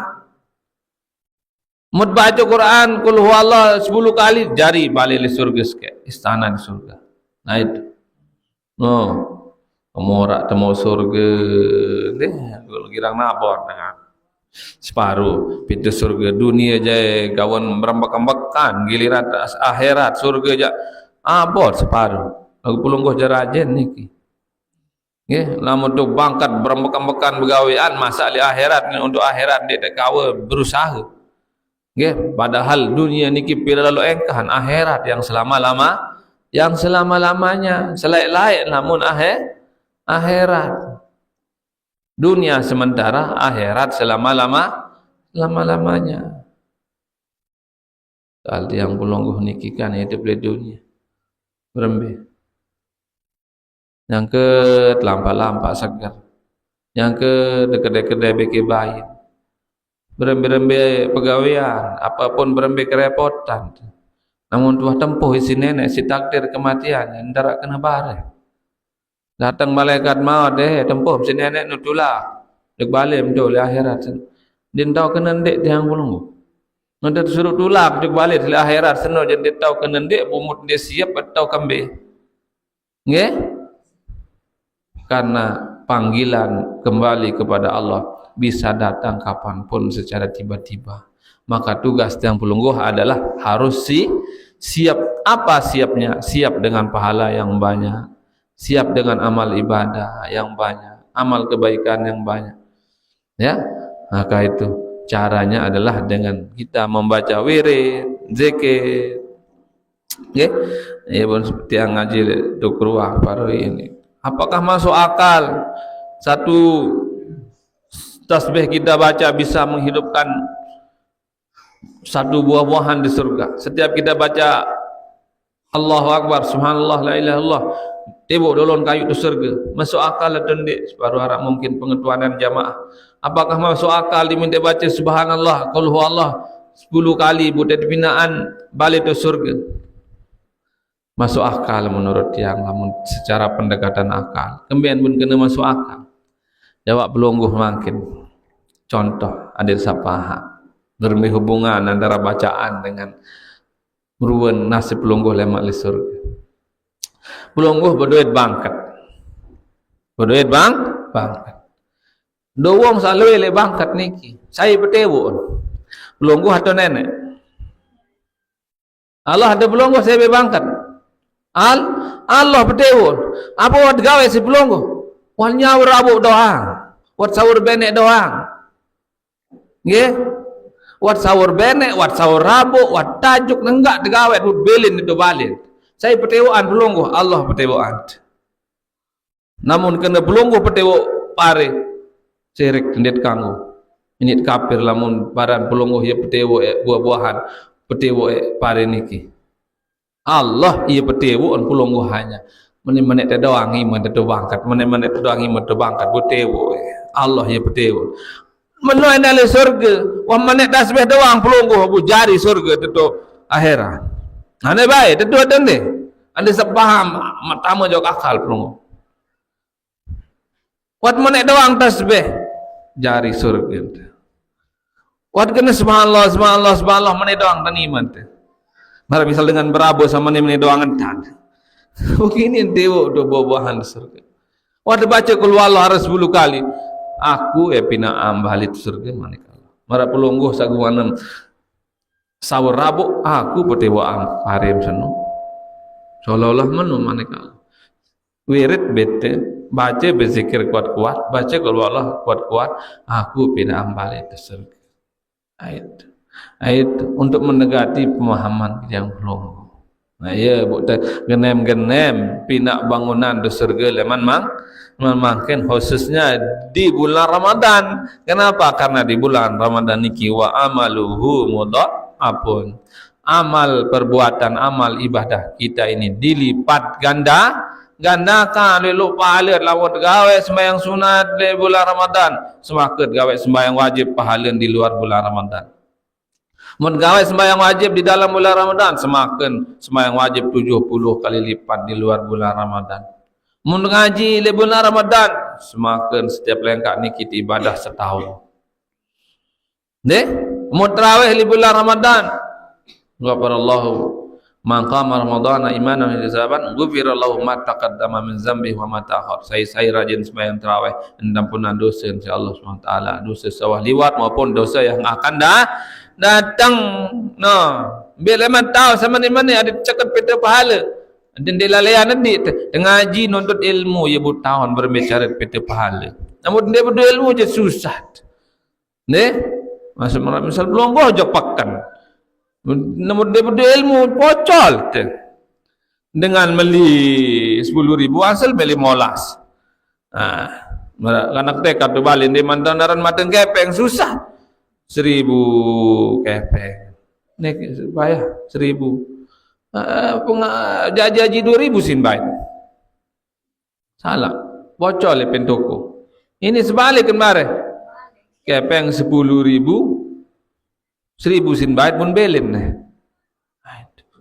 Mud baca Quran kul huwallah 10 kali jari balik di surga sikit, istana di surga. Nah itu. Oh, morak temu surga deh, kalau girang nabot dengan separuh pintu surga dunia je kawan merambak-rambakan giliran akhirat surga je abot separuh. Lagu pelungguh jarajen niki. Nggih, lamun tu bangkat berambak-rambakan begawean masa li akhirat untuk akhirat dia tak kawa berusaha. Nggih, padahal dunia niki pira lalu engkahan akhirat yang selama-lamanya selaik-laik namun akhirat dunia sementara akhirat selama-lamanya. Soal yang pelungguh niki kan hidup di dunia berembe yang ke lampak-lampak segar yang ke dekat-dekat beki baik berembe-rembe pegawaian apapun berembe kerepotan namun tuah tempuh isi nenek si takdir kematian ndara kena bare datang malaikat maut tempuh si nenek nutula dek balik mendol akhirat din tahu kena ndek tiang pelungguh nanti suruh tulak dek balik di akhirat seno jadi tahu kena ndek bumut dia siap atau kambe nggih karena panggilan kembali kepada Allah bisa datang kapanpun secara tiba-tiba. Maka tugas tiang pelungguh adalah harus siap. Apa siapnya? Siap dengan pahala yang banyak, siap dengan amal ibadah yang banyak, amal kebaikan yang banyak. Ya, maka itu caranya adalah dengan kita membaca wirid, zikir. Ya, ya pun seperti yang ngaji Dukruah baru ini. Apakah masuk akal satu tasbih kita baca bisa menghidupkan satu buah-buahan di surga? Setiap kita baca Allahu Akbar, Subhanallah, la ilaha illallah, tebuk dolon kayu di surga. Masuk akal atau tidak? Separuh harap mungkin pengetuanan jamaah. Apakah masuk akal diminta baca Subhanallah, qul huwallah 10 kali buat binaan balik di surga? Masuk akal menurut yang namun secara pendekatan akal kemudian pun kena masuk akal. Jawab pelungguh makin contoh adil sapaha bermi hubungan antara bacaan dengan meruan nasib pelungguh lemak li surga. Pelungguh berduit bangkat dua wong selalu le bangkat niki saya bertewu pelungguh atau nenek Allah ada pelungguh saya bangkat Allah bertewon apa wat gawe si pelungguh wal nyawur rabuk doang wat sahur benek doang nggih wat sahur benek wat sahur rabuk wat tajuk nenggak digawe tut belin itu balin saya bertewaan pelungguh Allah bertewaan namun kena pelungguh bertewo pare sirik ndet kanggo ini kafir lamun baran pelungguh ya bertewo buah-buahan bertewo pare niki Allah ia bertewu on pelungguhannya menit-menit doang iman terbangkat menit-menit doang iman terbangkat bertewu Allah ia bertewu menuai dari surga wah menit tasbih doang pelungguh bu jari surga tentu akhirat ane baik tentu ada ni anda sepaham matamu jauh akal pelungguh wat menit doang tasbih jari surga wat kena subhanallah subhanallah subhanallah menit doang taniman tu mara misal dengan berabu sama ni doangan tan. Begini dewa do buah-buahan di surga. Waktu baca kul wallah harus 10 kali. Aku pina ambali di surga manika. Mara pelungguh saguanan sahur rabu aku berdewa parim seno. Seolah-olah menu manika. Wirid bete baca berzikir kuat-kuat, baca kul wallah kuat-kuat, aku pina ambali di surga. Ayat untuk mendekati pemahaman yang pelungguh. Nah ya bukan genem-genem pinak bangunan di surga leman mangken khususnya di bulan Ramadan. Kenapa? Karena di bulan Ramadan niki wa amaluhu mudha'afun. amal perbuatan, amal ibadah kita ini dilipat gandakan leluk pahala lawat gawe sembahyang sunat di bulan Ramadan, semakin gawe sembahyang wajib pahala di luar bulan Ramadan. Mun gawe sembahyang wajib di dalam bulan Ramadan, semakin sembahyang wajib 70 kali lipat di luar bulan Ramadan. Mun ngaji di bulan Ramadan, semakin setiap lengkap ni kita ibadah setahun. Deh, mun tarawih di bulan Ramadan, ghafarallahu man qama ramadhana imanan wa ihtisaban, ghufirallahu ma taqaddama min dzambihi wa ma ta'akhkhar. Saya rajin sembahyang tarawih, ampunan dosa insyaallah Subhanahu wa taala, dosa sawah liwat maupun dosa yang akan datang. No, bila man tahu sama ni mana ada cakap peta pahala. Dan dia lalaian nanti ngaji nuntut ilmu ya tahun berbicara peta pahala. Namun dia berdua ilmu je susah. Neh, misal belum je pakan. Namun dia berdua ilmu pocol tu. Dengan beli 10,000 asal beli molas. Anak tekad tu balik dia mandaran matang kepeng susah. 1,000 kepeng. Nek bayar 1,000. Jaji 2,000 sin baik. Salah. Bocor le pentoko. Ini sebalik kemarin. Kepeng 10,000, 1,000 sin baik pun belen.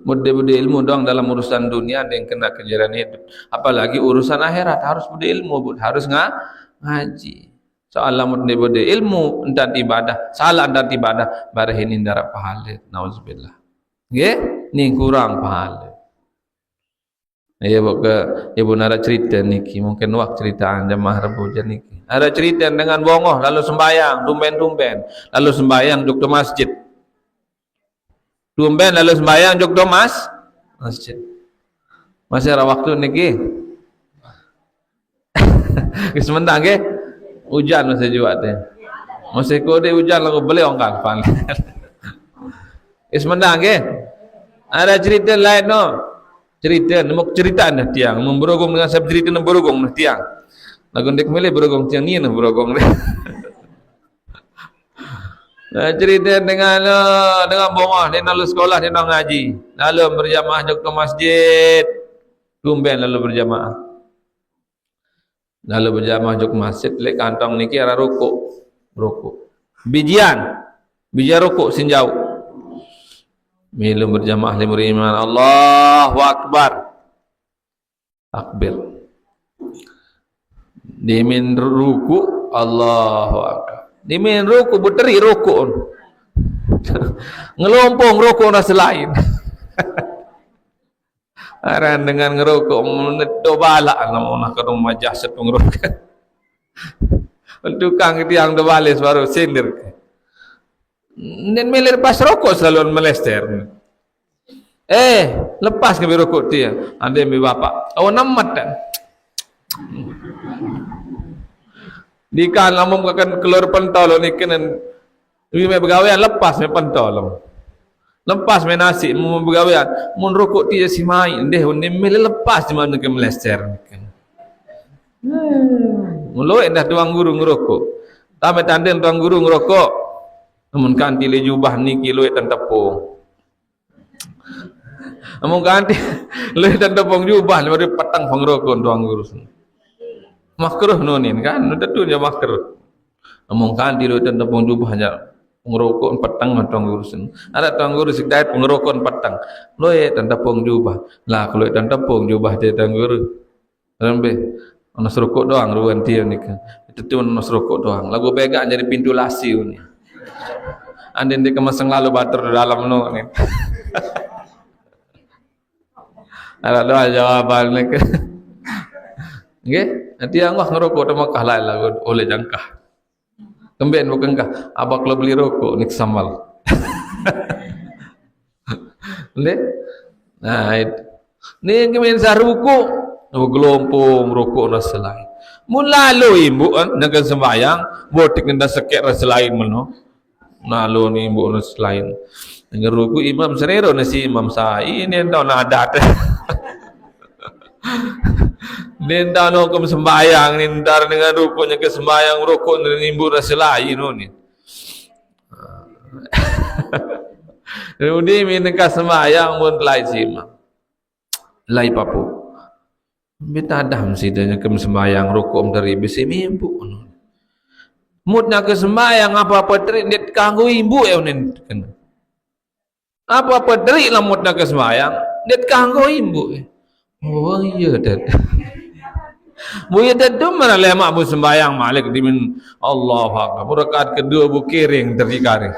Mudah-mudah ilmu dong dalam urusan dunia yang kena kejaran hidup. Apalagi urusan akhirat harus mudah ilmu, harus ngaji. Soalnya mudah-mudah ilmu dan ibadah, salah dan ibadah barahin indara pahala. Nauzubillah. Nggih, ni kurang pahala. Ya ibu nara cerita niki, mungkin waktu ceritaan jemaah rebujan niki. Ada cerita dengan bongoh lalu sembahyang, tumben-tumben, lalu sembahyang juk masjid. Tumben lalu sembahyang juk masjid. Masih ada waktu niki. Sementara nggih, hujan masih juga teh. Masih kode hujan lagu beli orang kan. Sementara nggih. Ada cerita lain no. Cerita dah tiang memberogong dengan saya cerita nak berogong nah tiang. Lagu dek milih berogong tiang ni nah berogong. Nah, cerita dengan bongah dia lalu sekolah dia nak ngaji. Lalu berjamaah ke masjid. Tumben lalu berjamaah. Lalu berjamaah ke masjid lek kantong niki ara rokok. Bijian rokok sinjau. Milum berjamaah limur iman Allahu Akbar. Takbir. Dimin ruku Allahu Akbar. Dimin ruku buteri rokok. Ngelompong rokok ras lain. Aran dengan ngerokok menedo balak namun ke rumah jasad pengerokok. Tukang tiang do balis baru sindir. Dan mele lepas rokok selalu melester. Lepas ke rokok dia. Ada mi bapak. Awan namat kan. Di kan lamun akan keluar pentol ni kenen. Wi me begawean lepas me pentol. Lepas me nasi mu begawean. Mun rokok dia si mai ndeh ni mele lepas di mana ke melester kan. Mulo endah tuang guru ngerokok. Tame tanden tuang guru ngerokok. Namun kanti le jubah ni kilo dan tepung. Namun kanti le dan tepung jubah le patang pengrokok tuang guru. Makruh nonin kan, tentu dia makruh. Namun kanti le dan tepung jubah hanya pengrokok patang tuang guru. Ada tuang guru sikdait pengrokok patang. Le dan tepung jubah. Lah kalau dan tepung jubah dia tuang guru. Rambe. Anas rokok doang ruan dia ni kan. Itu tu anas rokok doang. Lagu begak jadi pintu lasi ni. Andin dia kemasang lalu bater di dalam no ni. Ada doa jawaban ni. Okey, nanti angah ngerokok dah makah lain lah oleh jangkah. Kembali bukan kah? Abang kalau beli rokok ni kesamal. Boleh? Nah, ni kemen saruku, gelompong rokok rasa lain. Mun lalu ibu dengan sembahyang, botik nenda sekek rasa lain meno. Lalu ni ibu rasa lain. Dengan rokok imam serero nasi imam sai ini dah nak adat. Nenda no kum sembahyang nindar dengan rokoknya ke sembahyang rokok ni ibu rasa lain ni. Rudi minka sembahyang pun lai sima. Lai papu. Beta dah mesti tanya ke sembahyang rukuk dari besi mimpu. Mutna ke sembahyang apa-apa terik dia kanggo ibu ya unin. Apa-apa terik lah mutna ke sembahyang dia kanggo ibu. Oh iya dah. Buya tentu mana lemak bu sembahyang malik dimin Allahu Akbar. Rakaat kedua bu kering terikaring.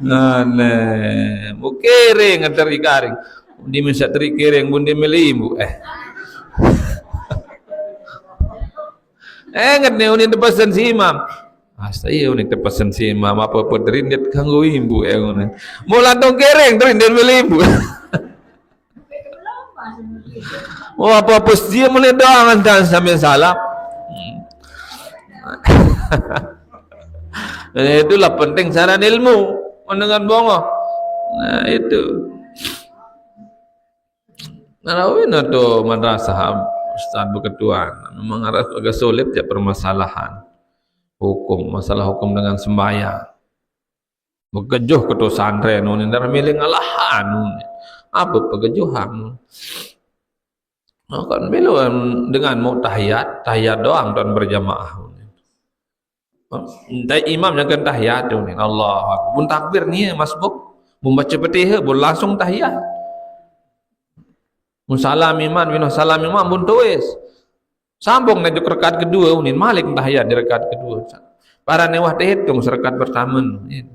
Nah, bu kering terikaring. Dimin sak terikaring bun dimeli bu Ingat ni unin terpesan si imam. Saya unin terpesan si imam apa-apa terin dia kanggo ibu unin. Mula dong kering terin dia beli ibu. Oh apa-apa dia mulai doang dan sambil salam. Itulah penting saran ilmu dengan bongo. Nah itu. Narawin atau madrasah Ustaz berketuan memang agak sulit ya permasalahan hukum, masalah hukum dengan sembahyang. Begejuh ketua santren ini darah milih ngalahan. Apa pegejuhan? Kan belu dengan mau tahiyat doang dan berjamaah. Imam jangan tahiyat ni. Allah Akbar. Bun takbir ni masbuk, bun baca Fatihah bun langsung tahiyat. Bun salam imam bun tuis. Sambung najuk rakaat kedua unin malik tahiyat di rakaat kedua. Para newah dihitung rakaat pertama ni.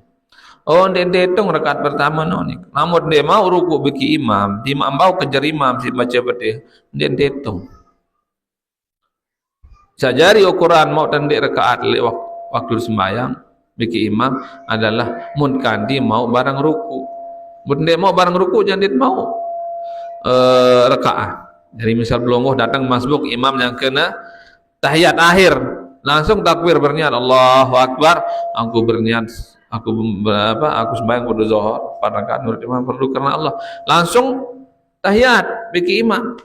Oh dia hitung rakaat pertama ni. Namun dia mau rukuk bagi imam, di imam bau kejar imam si baca Fatihah, dia hitung. Sajari ukuran mau dan di rakaat waktu sembahyang bagi imam adalah mun kandi mau barang ruku. Mun dia mau barang ruku jangan dia mau rakaat. Dari misal belum datang masbuk imam yang kena tahiyat akhir langsung takbir berniat Allahu Akbar, aku berniat aku sembahyang pada zuhur pada rakaat menurut imam perlu karena Allah langsung tahiyat bagi imam.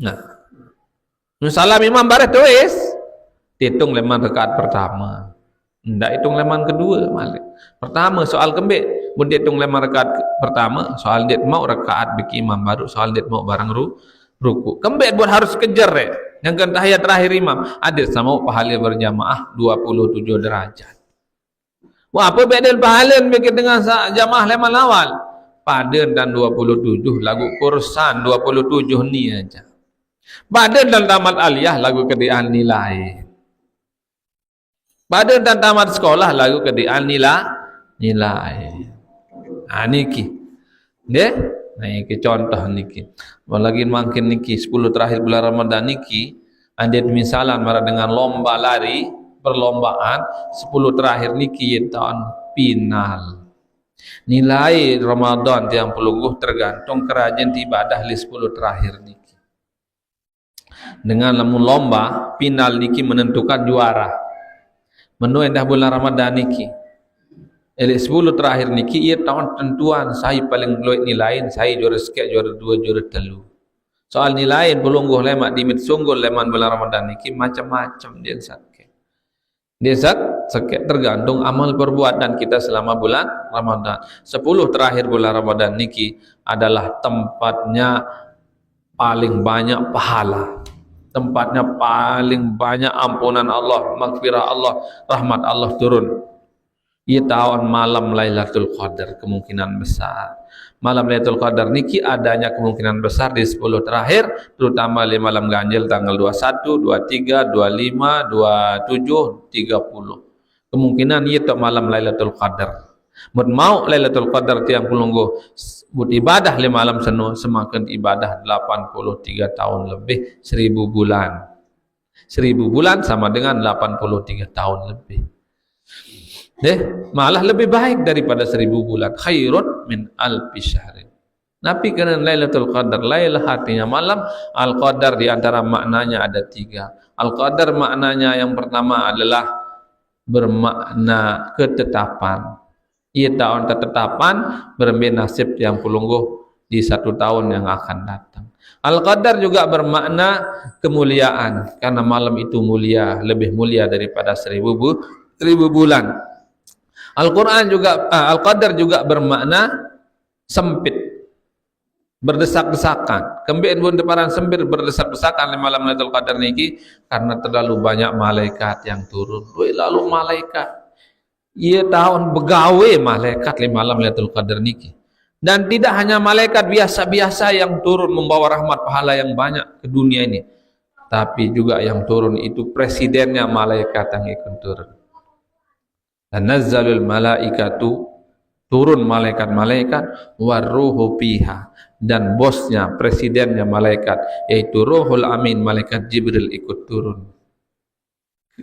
Nah salam imam baris tulis hitung leman rakaat pertama ndak hitung leman kedua malik pertama soal kembik mun dia hitung leman rakaat pertama soal dia mau rakaat bagi imam baru soal dia mau barang ruku kembik buat harus kejar yang kan tahiyat terakhir imam ada sama pahala berjamaah 27 derajat. Wah apa beda pahala bikin dengan jamaah leman awal padan dan 27 lagu kursan 27 ni aja. Padan dan tamat aliyah lagu kedian nilai. Padan dan tamat sekolah lagu kedian nilai. Niki. Deh, nah iki contoh niki. Lagi makin niki 10 terakhir bulan Ramadan niki, andet misalan mara dengan lomba lari perlombaan 10 terakhir niki tahun final. Nilai Ramadan yang pelungguh tergantung kerajaan ibadah di 10 terakhir niki. Dengan lamun lomba final niki menentukan juara. Menu endah bulan Ramadan niki. 10 terakhir niki ia tahun tentuan saya paling loik nilai saya juara sekian juara 2 juara 3. Soal nilai pelungguh lemak dimit sunggul leman bulan Ramadan niki macam-macam dia sakit. Dia sakit tergantung amal perbuatan kita selama bulan Ramadan. 10 terakhir bulan Ramadan niki adalah tempatnya paling banyak pahala. Tempatnya paling banyak ampunan Allah, maghfirah Allah, rahmat Allah turun. Ia tahun malam Lailatul Qadar kemungkinan besar. Malam Lailatul Qadar niki adanya kemungkinan besar di 10 terakhir, terutama di malam ganjil tanggal 21, 23, 25, 27, 30. Kemungkinan ia tak malam Lailatul Qadar. Mun mau Lailatul Qadar tiang pelungguh buat ibadah di malam seno semakin ibadah 83 tahun lebih 1000 bulan. 1000 bulan sama dengan 83 tahun lebih. Malah lebih baik daripada 1000 bulan. Khairun min alfi syahrin. Nabi kena Lailatul Qadar. Lailah artinya malam. Al-Qadar di antara maknanya ada 3. Al-Qadar maknanya yang pertama adalah bermakna ketetapan. Ia tahun ketetapan berbenasib yang pelungguh di 1 tahun yang akan datang. Al-Qadar juga bermakna kemuliaan. Karena malam itu mulia. Lebih mulia daripada 1000 bulan. Al-Quran juga, Al-Qadar juga bermakna sempit, berdesak-desakan. Kembali pun deparan sempit berdesak-desakan di malam Lailatul Qadar niki karena terlalu banyak malaikat yang turun. Lalu malaikat, ia tahun begawe malaikat di malam Lailatul Qadar niki. Dan tidak hanya malaikat biasa-biasa yang turun membawa rahmat pahala yang banyak ke dunia ini, tapi juga yang turun itu presidennya malaikat yang ikut turun. Tanazzalul malaikatu, turun malaikat-malaikat, waruhu fiha, dan bosnya, presidennya malaikat, yaitu Ruhul Amin, malaikat Jibril ikut turun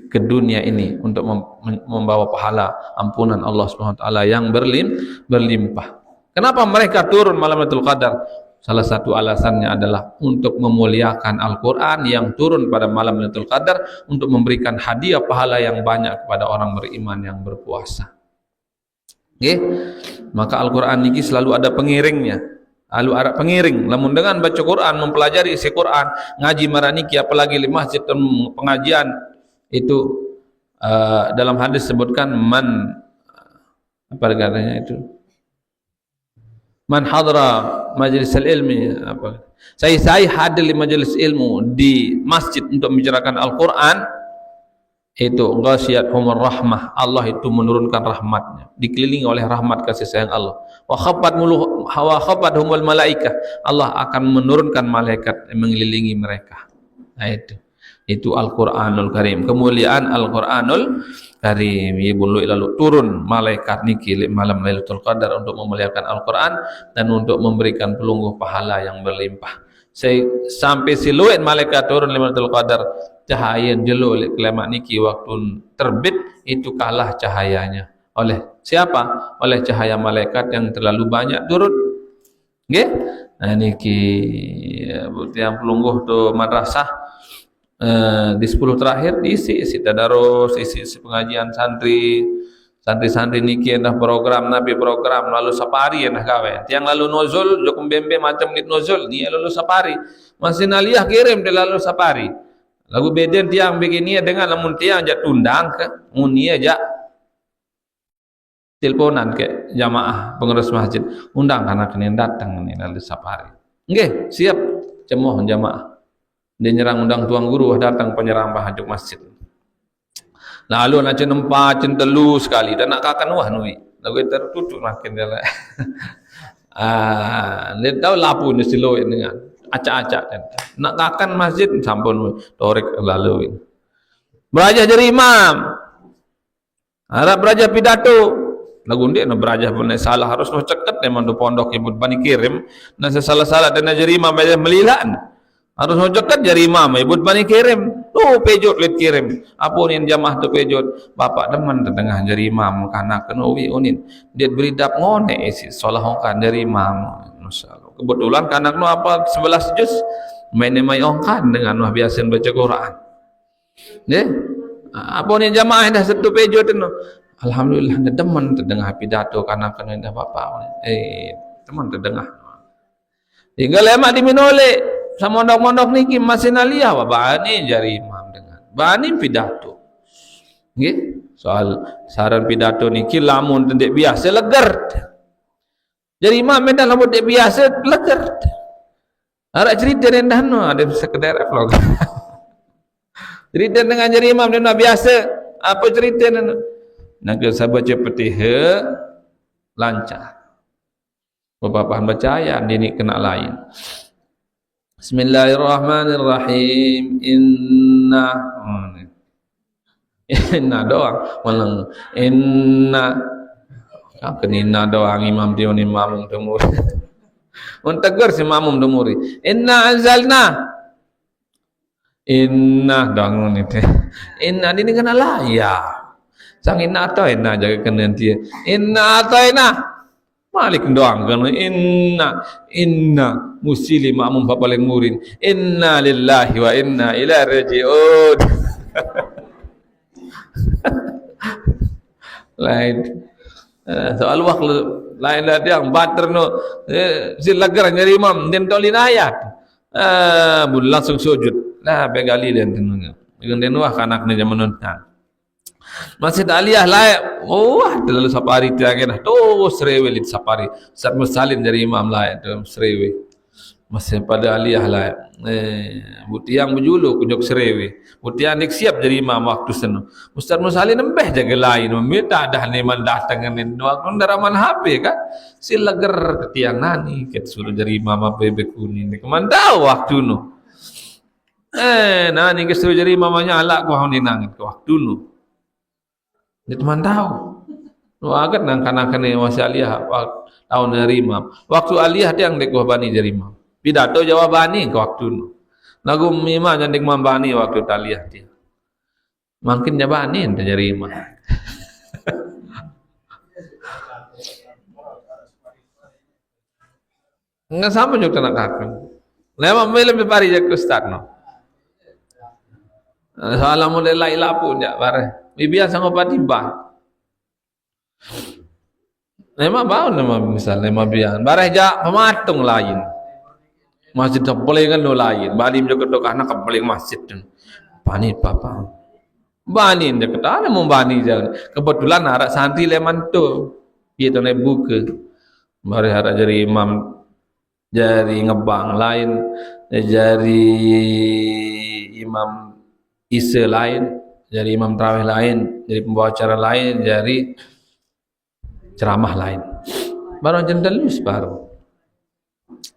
ke dunia ini untuk membawa pahala ampunan Allah SWT yang berlimpah. Kenapa mereka turun malam Lailatul Qadar? Salah satu alasannya adalah untuk memuliakan Al-Quran yang turun pada malam Lailatul Qadar, untuk memberikan hadiah pahala yang banyak kepada orang beriman yang berpuasa. Okay? Maka Al-Quran ini selalu ada pengiringnya, lalu ada pengiring. Namun dengan baca Quran, mempelajari isi Quran, ngaji maraniki, apalagi di masjid pengajian itu, dalam hadis sebutkan apa katanya itu, man hadra majlis ilmi, apa, saya hadir di majlis ilmu di masjid untuk membicarakan Al-Quran, itu ghasyiathumur rahmah, Allah itu menurunkan rahmatnya, dikelilingi oleh rahmat kasih sayang Allah. Wa khafathumul malaikah, Allah akan menurunkan malaikat yang mengelilingi mereka. Nah itu Al-Quranul Karim, kemuliaan Al-Quranul Karim. Lalu turun malaikat niki malam Lailatul Qadar untuk memuliakan Al-Quran dan untuk memberikan pelungguh pahala yang berlimpah. Sampai siluet malaikat turun Lailatul Qadar, cahaya jelo kelamat niki waktu terbit itu kalah cahayanya oleh siapa? Oleh cahaya malaikat yang terlalu banyak turun. Nggih? Nah niki yang pelungguh tu madrasah di 10 terakhir isi tadarus, isi pengajian santri niki endah program nabi, program lalu sapari endah gawe. Tiang lalu nuzul jokum bembe macam nit nuzul ni lalu sapari. Masih naliyah kirim dia lalu sapari. Lagu beden tiang begini dengan namun tiang jak tundang ke muni aja teleponan ke jamaah pengurus masjid, undang anak ini datang ni lalu sapari. Nggih, siap cemoh jamaah. Dia nyerang undang tuang guru, datang penyerang bahajuk masjid. Lalu nak nempat telu sekali dan nak kakan wah nui. Lagu tertutup makin dia lah. Dia tahu lapu ni silo dengan acak-acak. Nak kakan masjid sampun torek lalu. Beraja jadi imam. Harap beraja pidato. Lagu dia nak beraja pun salah harus no ceket memang do pondok ibu bani kirim. Nak salah-salah dan jadi imam beraja melilan. Harus ngojokan jari imam, ibut bani kirim, tu pejot let kirim. Apa ni jamaah tu pejot? Bapak demen tengah jari imam, kanak kenuwi unin. Dia beri dap ngone isi solah ongkan jari imam. Masyaallah. Kebetulan kanak nu apa 11 juz, main mai ongkan dengan nu biasa baca Quran. Nggih. Apa ni jamaah dah satu pejot tu. Alhamdulillah dia demen terdengar pidato kanak kenu dah bapak. Teman terdengar. Tinggal lemak diminole. Sama mondok-mondok niki masih naliyah wa bani jari imam dengan bani pidato. Nggih, soal saran pidato niki lamun tendek biasa leger. Jari imam medan lamun tendek biasa leger. Ara cerita rendah no ada sekedar vlog. Cerita dengan jari imam dan biasa apa cerita no? Nak sahabat cepet lancar. Bapak baca ayat ini kena lain. Bismillahirrahmanirrahim. Inna doang malang inna inna doang imam dia ni mamum temur untegur si mamum temuri inna anzalna inna doang ni teh inna ini kena lah ya sang inna atau inna jaga kena dia inna atau inna Malik doang kan inna musili makmum paling murid inna lillahi wa inna ilaihi rajiun. Lain soal waktu lain lah dia bater no silagar nyari imam dan tolin ayat langsung sujud lah begali dan tenungnya dengan wah kanaknya zaman nonton Masjid Aliyah layak. Oh, terlalu sapari tiang dah. Tu serewe lit sapari. Ustaz Musalin dari imam layak tu serewe. Masih pada Aliyah layak. Butiang berjulu kunjuk serewe. Butiang nik siap jadi imam waktu senu. Ustaz Musalin nembeh jaga lain. Minta dah ni datang ni waktu daraman HP kan. Silager ketiang nani ket suruh jadi imam apa bekuni ni. Kemandau waktu nu. Nani ke suruh jadi imamnya alak ku hang ninang ke waktu nu. Dia teman tahu. Nu agak nang kana-kana masih Aliyah tahun dari imam. Waktu Aliyah dia yang dek bani jadi imam. Pidato jawabani ke waktu nu. Lagu imam yang dek bani waktu Aliyah dia. Makin jabani dia jadi imam. Enggak sama juga nak kakak. Lama lebih pari je ke ustaz no. Alhamdulillah ilapu jak bare. Bibian sanggup tiba. Nema bau nama misal nema bian. Bare jak pematung lain. Masjid kepelingan no lain. Bali juga dok anak kepeling masjid tu. Bani papa. Bani dia kata ana mau bani je. Kebetulan arak santri leman tu. Dia tu nak buka. Bare arak jadi imam jari ngebang lain, jari imam Isa lain, jadi imam tarawih lain, jadi pembawa acara lain, jadi ceramah lain. Baru jendelus baru.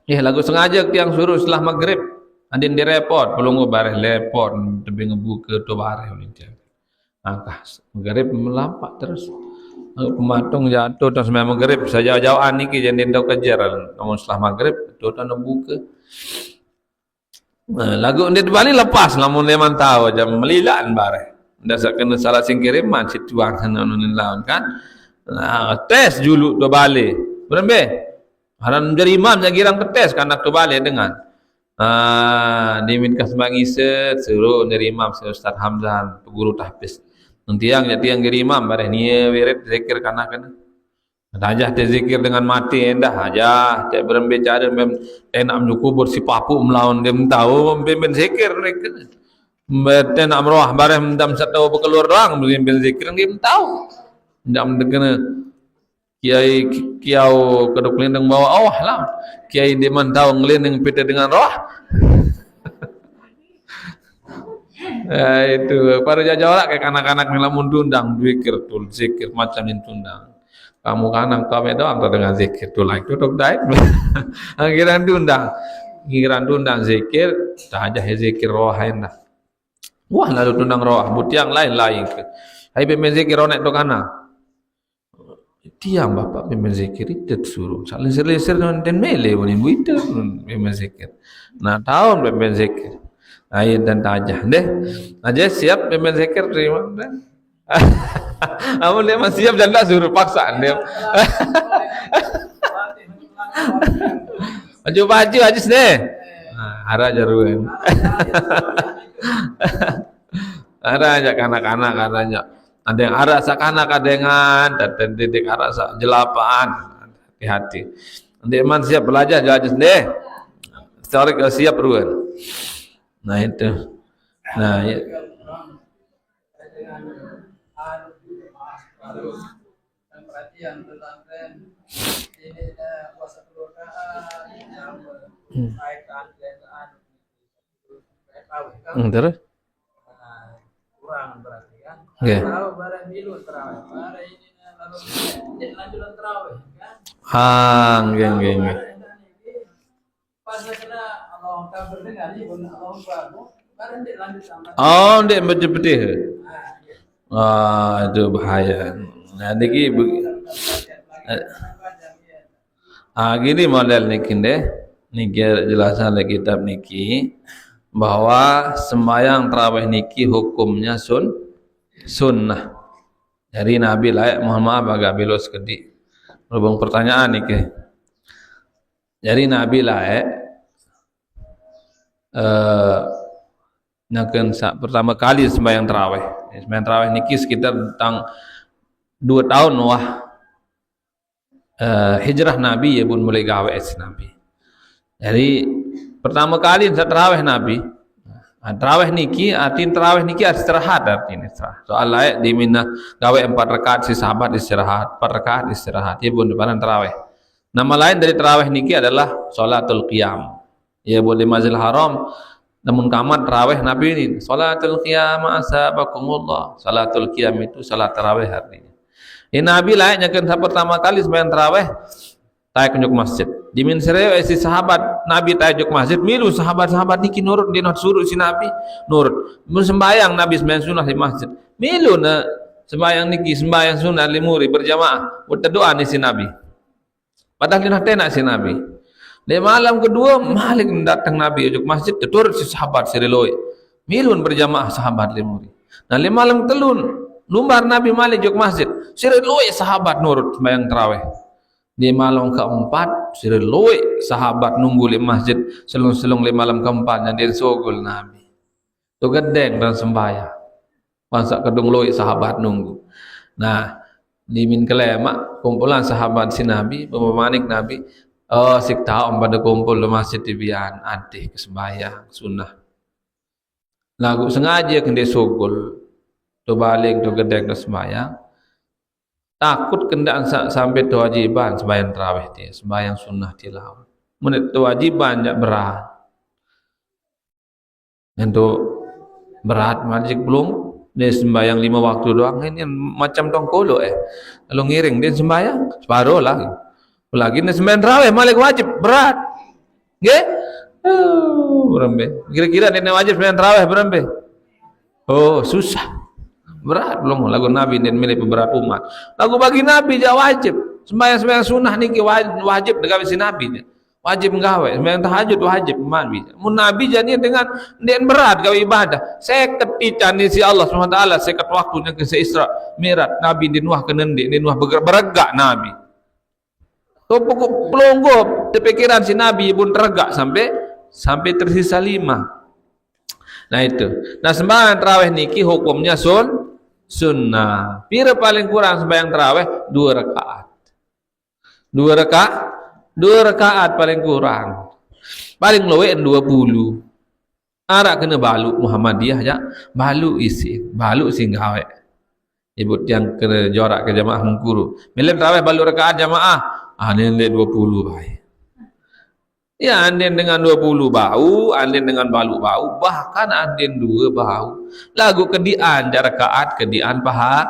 Lagu sengaja yang suruh setelah maghrib. Andin direpot, pelunggu bareh lepot, tapi ngebuka tu bareh ni dia. Angkah maghrib melampak terus. Pematung jatuh terus sembahyang maghrib sejauh-jauhan ni kita jangan tahu kejar. Namun setelah maghrib tu tak nak buka. Lagu dia balik lepas namun dia tahu jam melilan bare. Dasar kena salah singkirim man situang sana nun lawan kan. Tes dulu tu balik. Berembe. Haran jadi imam yang girang ke tes kan nak tu balik dengan diminta sembahyang Isa suruh jadi imam Ustaz Hamzah guru tahfiz. Nanti yang jadi yang jadi imam bare ni wirid zikir kana-kana. Dajah te zikir dengan mati endah aja te berembe cara mem enak menjukubur si papu melawan dia tahu mem zikir mereka mete nak meroh bare mendam satu berkeluar doang mem zikir dia tahu ndam degena kiai kiau keduk lindung bawa Allah lah kiai dia man tahu ngelindung pita dengan roh. Itu para jajawala kayak anak-anak melamun tundang zikir tul zikir macam ini tundang. Kamu kanang kami doang dengan zikir tu like tu dok dai. Giran tundang zikir, tak aja zikir rohain dah. Wah lalu tundang roh, butiang lain ke. Hai pemain zikir ronek tu kana. Tiang bapak pemain zikir itu suruh. Saling-saling dan mele pun itu pemain zikir. Nah tahun pemain zikir. Ayat dan tajah deh. Aja siap pemain zikir terima deh. Amun dia masih siap dan tak suruh paksaan dia. Baju ajis deh. Hara jaruan. Hara aja kanak-kanak katanya. Ada yang hara sakanak kadengan dan didik hara sak jelapan. Hati-hati. Nanti man siap belajar ajis deh. Historik siap ruan. Nah itu. Nah ya. Dan perhatian tentang ini puasa keluargaan yang kaitan dengan terus kurang berarti kan tahu barang milu terawih barang ini lalu lanjutan terawih kan geng pas kena Allah kabar dengan ini Allah baru barang lanjutan ndek betul-betul itu bahaya. Nah, deki gini model niki deh. Niki jelasan dari kitab niki bahwa sembahyang tarawih niki hukumnya sunnah. Dari Nabi lah, mohon maaf agak belok sedikit. Berhubung pertanyaan niki. Dari Nabi lah naken pertama kali sembahyang tarawih. Sembahyang tarawih niki sekitar tentang 2 tahun wah hijrah Nabi ya pun mulai gawe Nabi. Jadi pertama kali tarawih Nabi Tarawih niki arti tarawih niki istirahat artinya istirahat. Soal lain di Mina gawe 4 rakaat si sahabat istirahat, 4 rakaat istirahat. Ia pun depan tarawih. Nama lain dari tarawih niki adalah salatul qiyam. Ia boleh Masjidil Haram namun kamat tarawih Nabi ini salatul qiyam asabakumullah. Salatul qiyam itu salat tarawih artinya. Nabi lainnya kan pertama kali sembahyang tarawih taik ke masjid. Dimin sereo si sahabat Nabi tajuk masjid, milu sahabat-sahabat niki nurut dia nak suruh si Nabi nurut. Mun sembayang Nabi sembayang sunah di masjid. Milu na sembayang niki sembayang sunah limuri berjamaah. Berdoa ni si Nabi. Padahal dia nak tenak si Nabi. Di malam kedua Malik datang Nabi ujuk masjid, turut si sahabat siriloi. Milun berjamaah sahabat limuri. Nah di malam telun lumbar Nabi Malik ujuk masjid, siriloi sahabat nurut sembayang tarawih. Di malam keempat siriloi sahabat nunggu di masjid selung-selung di malam keempat yang dia sogol Nabi. Tu gedeng dan sembahyang. Masa kedung loi sahabat nunggu. Nah, di min kelema kumpulan sahabat si Nabi, pememanik Nabi, sik tahu pada kumpul di masjid di bian adih kesembahyang sunnah. Lagu sengaja kan dia sogol. Tu balik tu gedeng dan sembahyang. Takut kendaan sampai kewajiban sembahyang tarawih dia, sembahyang sunnah tilawah. Menit kewajiban jak berat. Untuk berat majik belum dia sembahyang 5 waktu doang ini macam tongkolo Kalau ngiring dia sembahyang separuh lagi. Lagi dia sembahyang tarawih malah wajib berat. Nggih? Berembe. Kira-kira dia wajib sembahyang tarawih berembe. Oh, susah. Berat belum lagu Nabi dan milik beberapa umat. Lagu bagi Nabi dia wajib. Sembahyang sunnah niki wajib dekat si Nabi. Wajib gawe. Sembahyang tahajud wajib Nabi. Mun Nabi jadi dengan berat gawe ibadah. Saya ketika ni si Allah SWT saya ket waktunya ke Isra Mi'raj Nabi dinuah ke nendi dinuah beregak Nabi. So pokok pelonggo pikiran si Nabi pun teregak sampai tersisa 5. Nah itu. Nah sembahyang tarawih niki hukumnya sunnah. Pira paling kurang sembahyang tarawih 2 rakaat. 2 rakaat paling kurang. Paling luwe 20. Arak kena balu Muhammadiyah ya. Balu isi, balu sing gawe. Ibu yang kena jorak ke jamaah mengkuru. Milim tarawih balu rakaat jamaah. Nilai 20 baik. Ya andin dengan 20 bau, andin dengan balu bau, bahkan andin 2 bau. Lagu kedian rakaat kedian pahala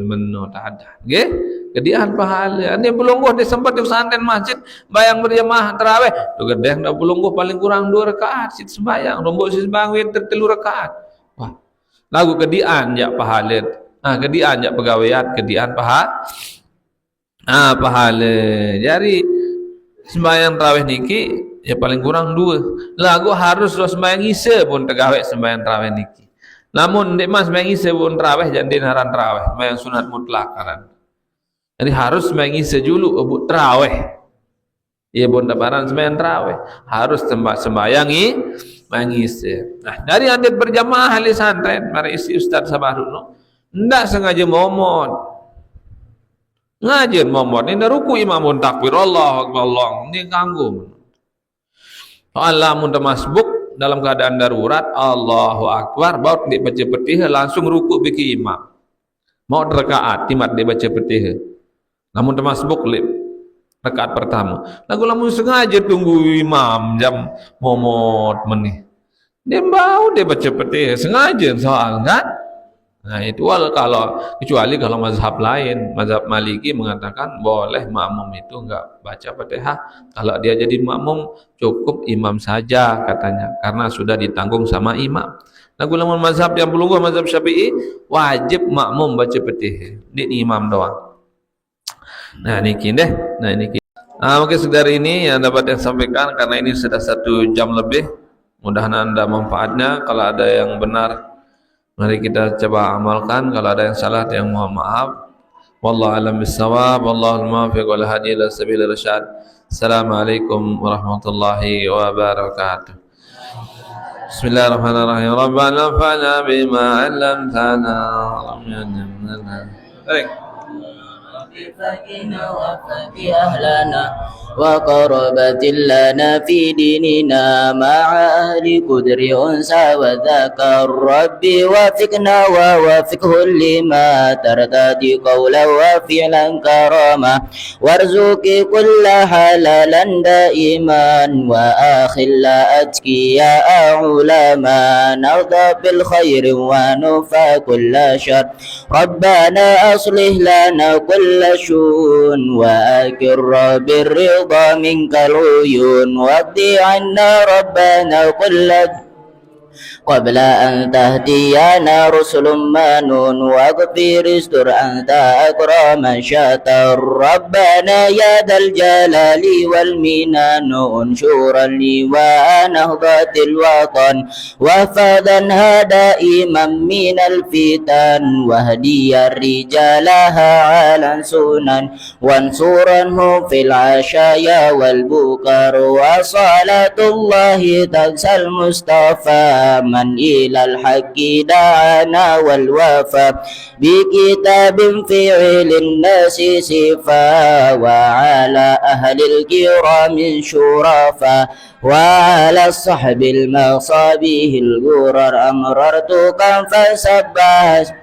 menno tak ada. Nggih? Kedian pahala. Andin pelungguh di sempat di pesantren masjid bayang berjamaah tarawih. Tu gedeng dak pelungguh paling kurang 2 rakaat sit sembayang, rombok sit sembayang witir 3 rakaat. Wah. Lagu kedian jak pahala. Kedian jak pegawaian, kedian pahala. Pahala. Jadi sembahyang tarawih niki ya paling kurang 2. Lagu harus sembahyang isya pun tegawek sembahyang tarawih niki. Namun ndek mas sembahyang isya pun tarawih jantin haran tarawih, sembahyang sunat mutlak haran. Jadi harus sembahyang isya dulu ubuk tarawih. Ya pun daparan sembahyang tarawih, harus sembahyang isya. Nah, dari andit berjamaah ahli santren, mari isi Ustaz Sabaruno, ndak sengaja momot. Ngajir momot ini ruku imam pun takbir Allah Akbar Allah ini ganggu. Allah mun masbuk dalam keadaan darurat Allahu Akbar baut dia baca Fatihah langsung ruku bagi imam. Mau rakaat timat dia baca Fatihah. Namun masbuk lip rakaat pertama. Lagu lamun sengaja tunggu imam jam momot menih. Dia mau dia baca Fatihah sengaja soal kan? Nah itu kalau kecuali kalau mazhab lain, mazhab Maliki mengatakan boleh makmum itu enggak baca Fatihah. Kalau dia jadi makmum cukup imam saja katanya karena sudah ditanggung sama imam. Lagu lamun mazhab yang pelungguh mazhab Syafi'i wajib makmum baca Fatihah. Ini imam doang. Nah niki deh. Nah niki. Mungkin sekedar ini yang dapat saya sampaikan karena ini sudah 1 jam lebih. Mudah-mudahan Anda manfaatnya. Kalau ada yang benar mari kita coba amalkan, kalau ada yang salah yang mohon maaf. Wallahu a'lam bissawab, wallahul muwaffiq wal hadi ila sabilir rasyad. Assalamualaikum warahmatullahi wabarakatuh. Bismillahirrahmanirrahim. Rabbana fa'na bima 'allamtana. Baik. بفقنا وفق أهلنا وقربة لنا في ديننا مع أهل قدر أنثى وذكر ربي وفقنا ووفقه لما ترتدي قولا وفعلا كراما وارزق كل حلالا دائما وآخل أتقياء علما نرضى بالخير ونفى كل شر ربنا أصلح لنا كل شؤون وأكر بالرضا منك العيون واقضي عنا ربنا كل قبل أن تهدينا رسل منون واغفر استر أنت أكرم شاتر ربنا يا ذا الجلال والمنان انشورا لي ونهضة الوطن وفادنها دائما من الفتن واهدي رجالها على سنن وانصرنهم في العشايا والبكر وصلاة الله تنسى المصطفى من إلى الحق دعانا والوفى بكتاب فعل الناس صفا وعلى أهل الكرام شرفا وعلى الصحب المصابيه الغرر أمررت كم فسبح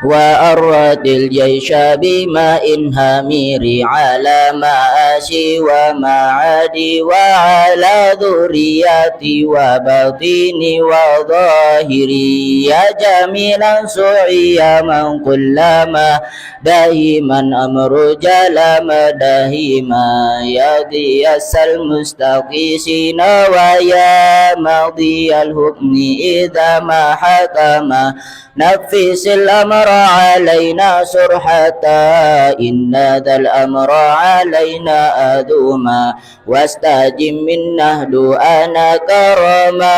وأرت الجيش بماء هامير على مآسي ومعادي وعلى ذرياتي وبطيني وظاهري يا جميلا سعيا من كلما دائما أمر جلم دائما يا غياث المستغيثين ويا ماضي الحكم إذا ما حكم نفس الأمر علينا سرحة إن ذا الأمر علينا أدوما واستجب منا دعانا كرما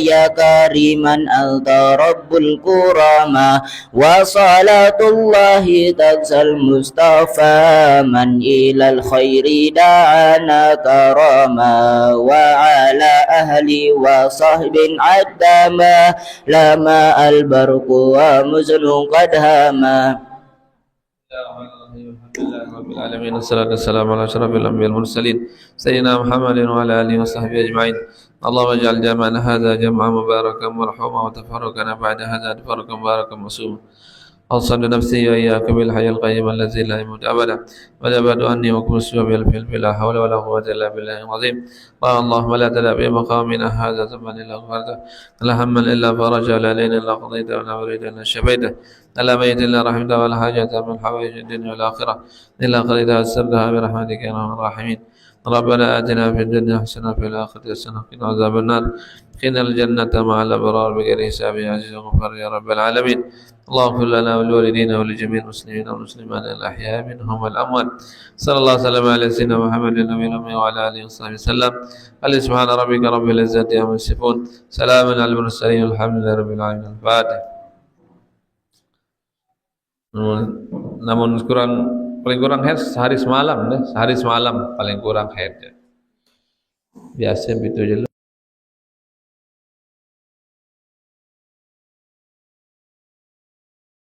يا كريما أنت رب الكرامة وصلاة الله تنسى المصطفى من إلى الخير دعانا كرما وعلى أهل وصحب عدما لما البرق ومزن قد هاما. رب العالمين والصلاة والسلام على أشرف الأنبياء والمرسلين سيدنا محمد وعلى آله وصحبه أجمعين. اللهم اجعل جمعنا هذا جمعا مباركا مرحوما وتفرقنا بعد هذا تفرقا مباركا معصوما. أوصل نفسي وإياك بالحي القيوم الذي لا يموت أبدا وجبت أني وكل السوء بالفعل لا حول ولا قوة إلا بالله العظيم. اللهم لا تدع بمقامنا هذا ذنبا إلا غفرته ولا هما إلا فرجا ولا ليلا إلا قضيته ولا مريدا إلا شفيته ولا ميت إلا رحمته ولا حاجة من حوائج الدنيا والآخرة إلا قضيتها ويسرتها برحمتك يا أرحم الراحمين. ربنا آتنا في الدنيا حسنة وفي الآخرة حسنة وقنا عذاب النار قنا الجنة مع الأبرار بغير حساب يا عزيز وغفار يا رب العالمين. اللهم اغفر لنا ولوالدينا ولجميع المسلمين والمسلمات الأحياء منهم والأموات. صلى الله وسلم على سيدنا محمد النبي الأمي وعلى آله وصحبه وسلم. سبحان ربك رب العزة عما يصفون سلام على المرسلين والحمد لله رب العالمين. الفاتح. Namun paling kurang head sehari semalam paling kurang head. Biasa itu aja.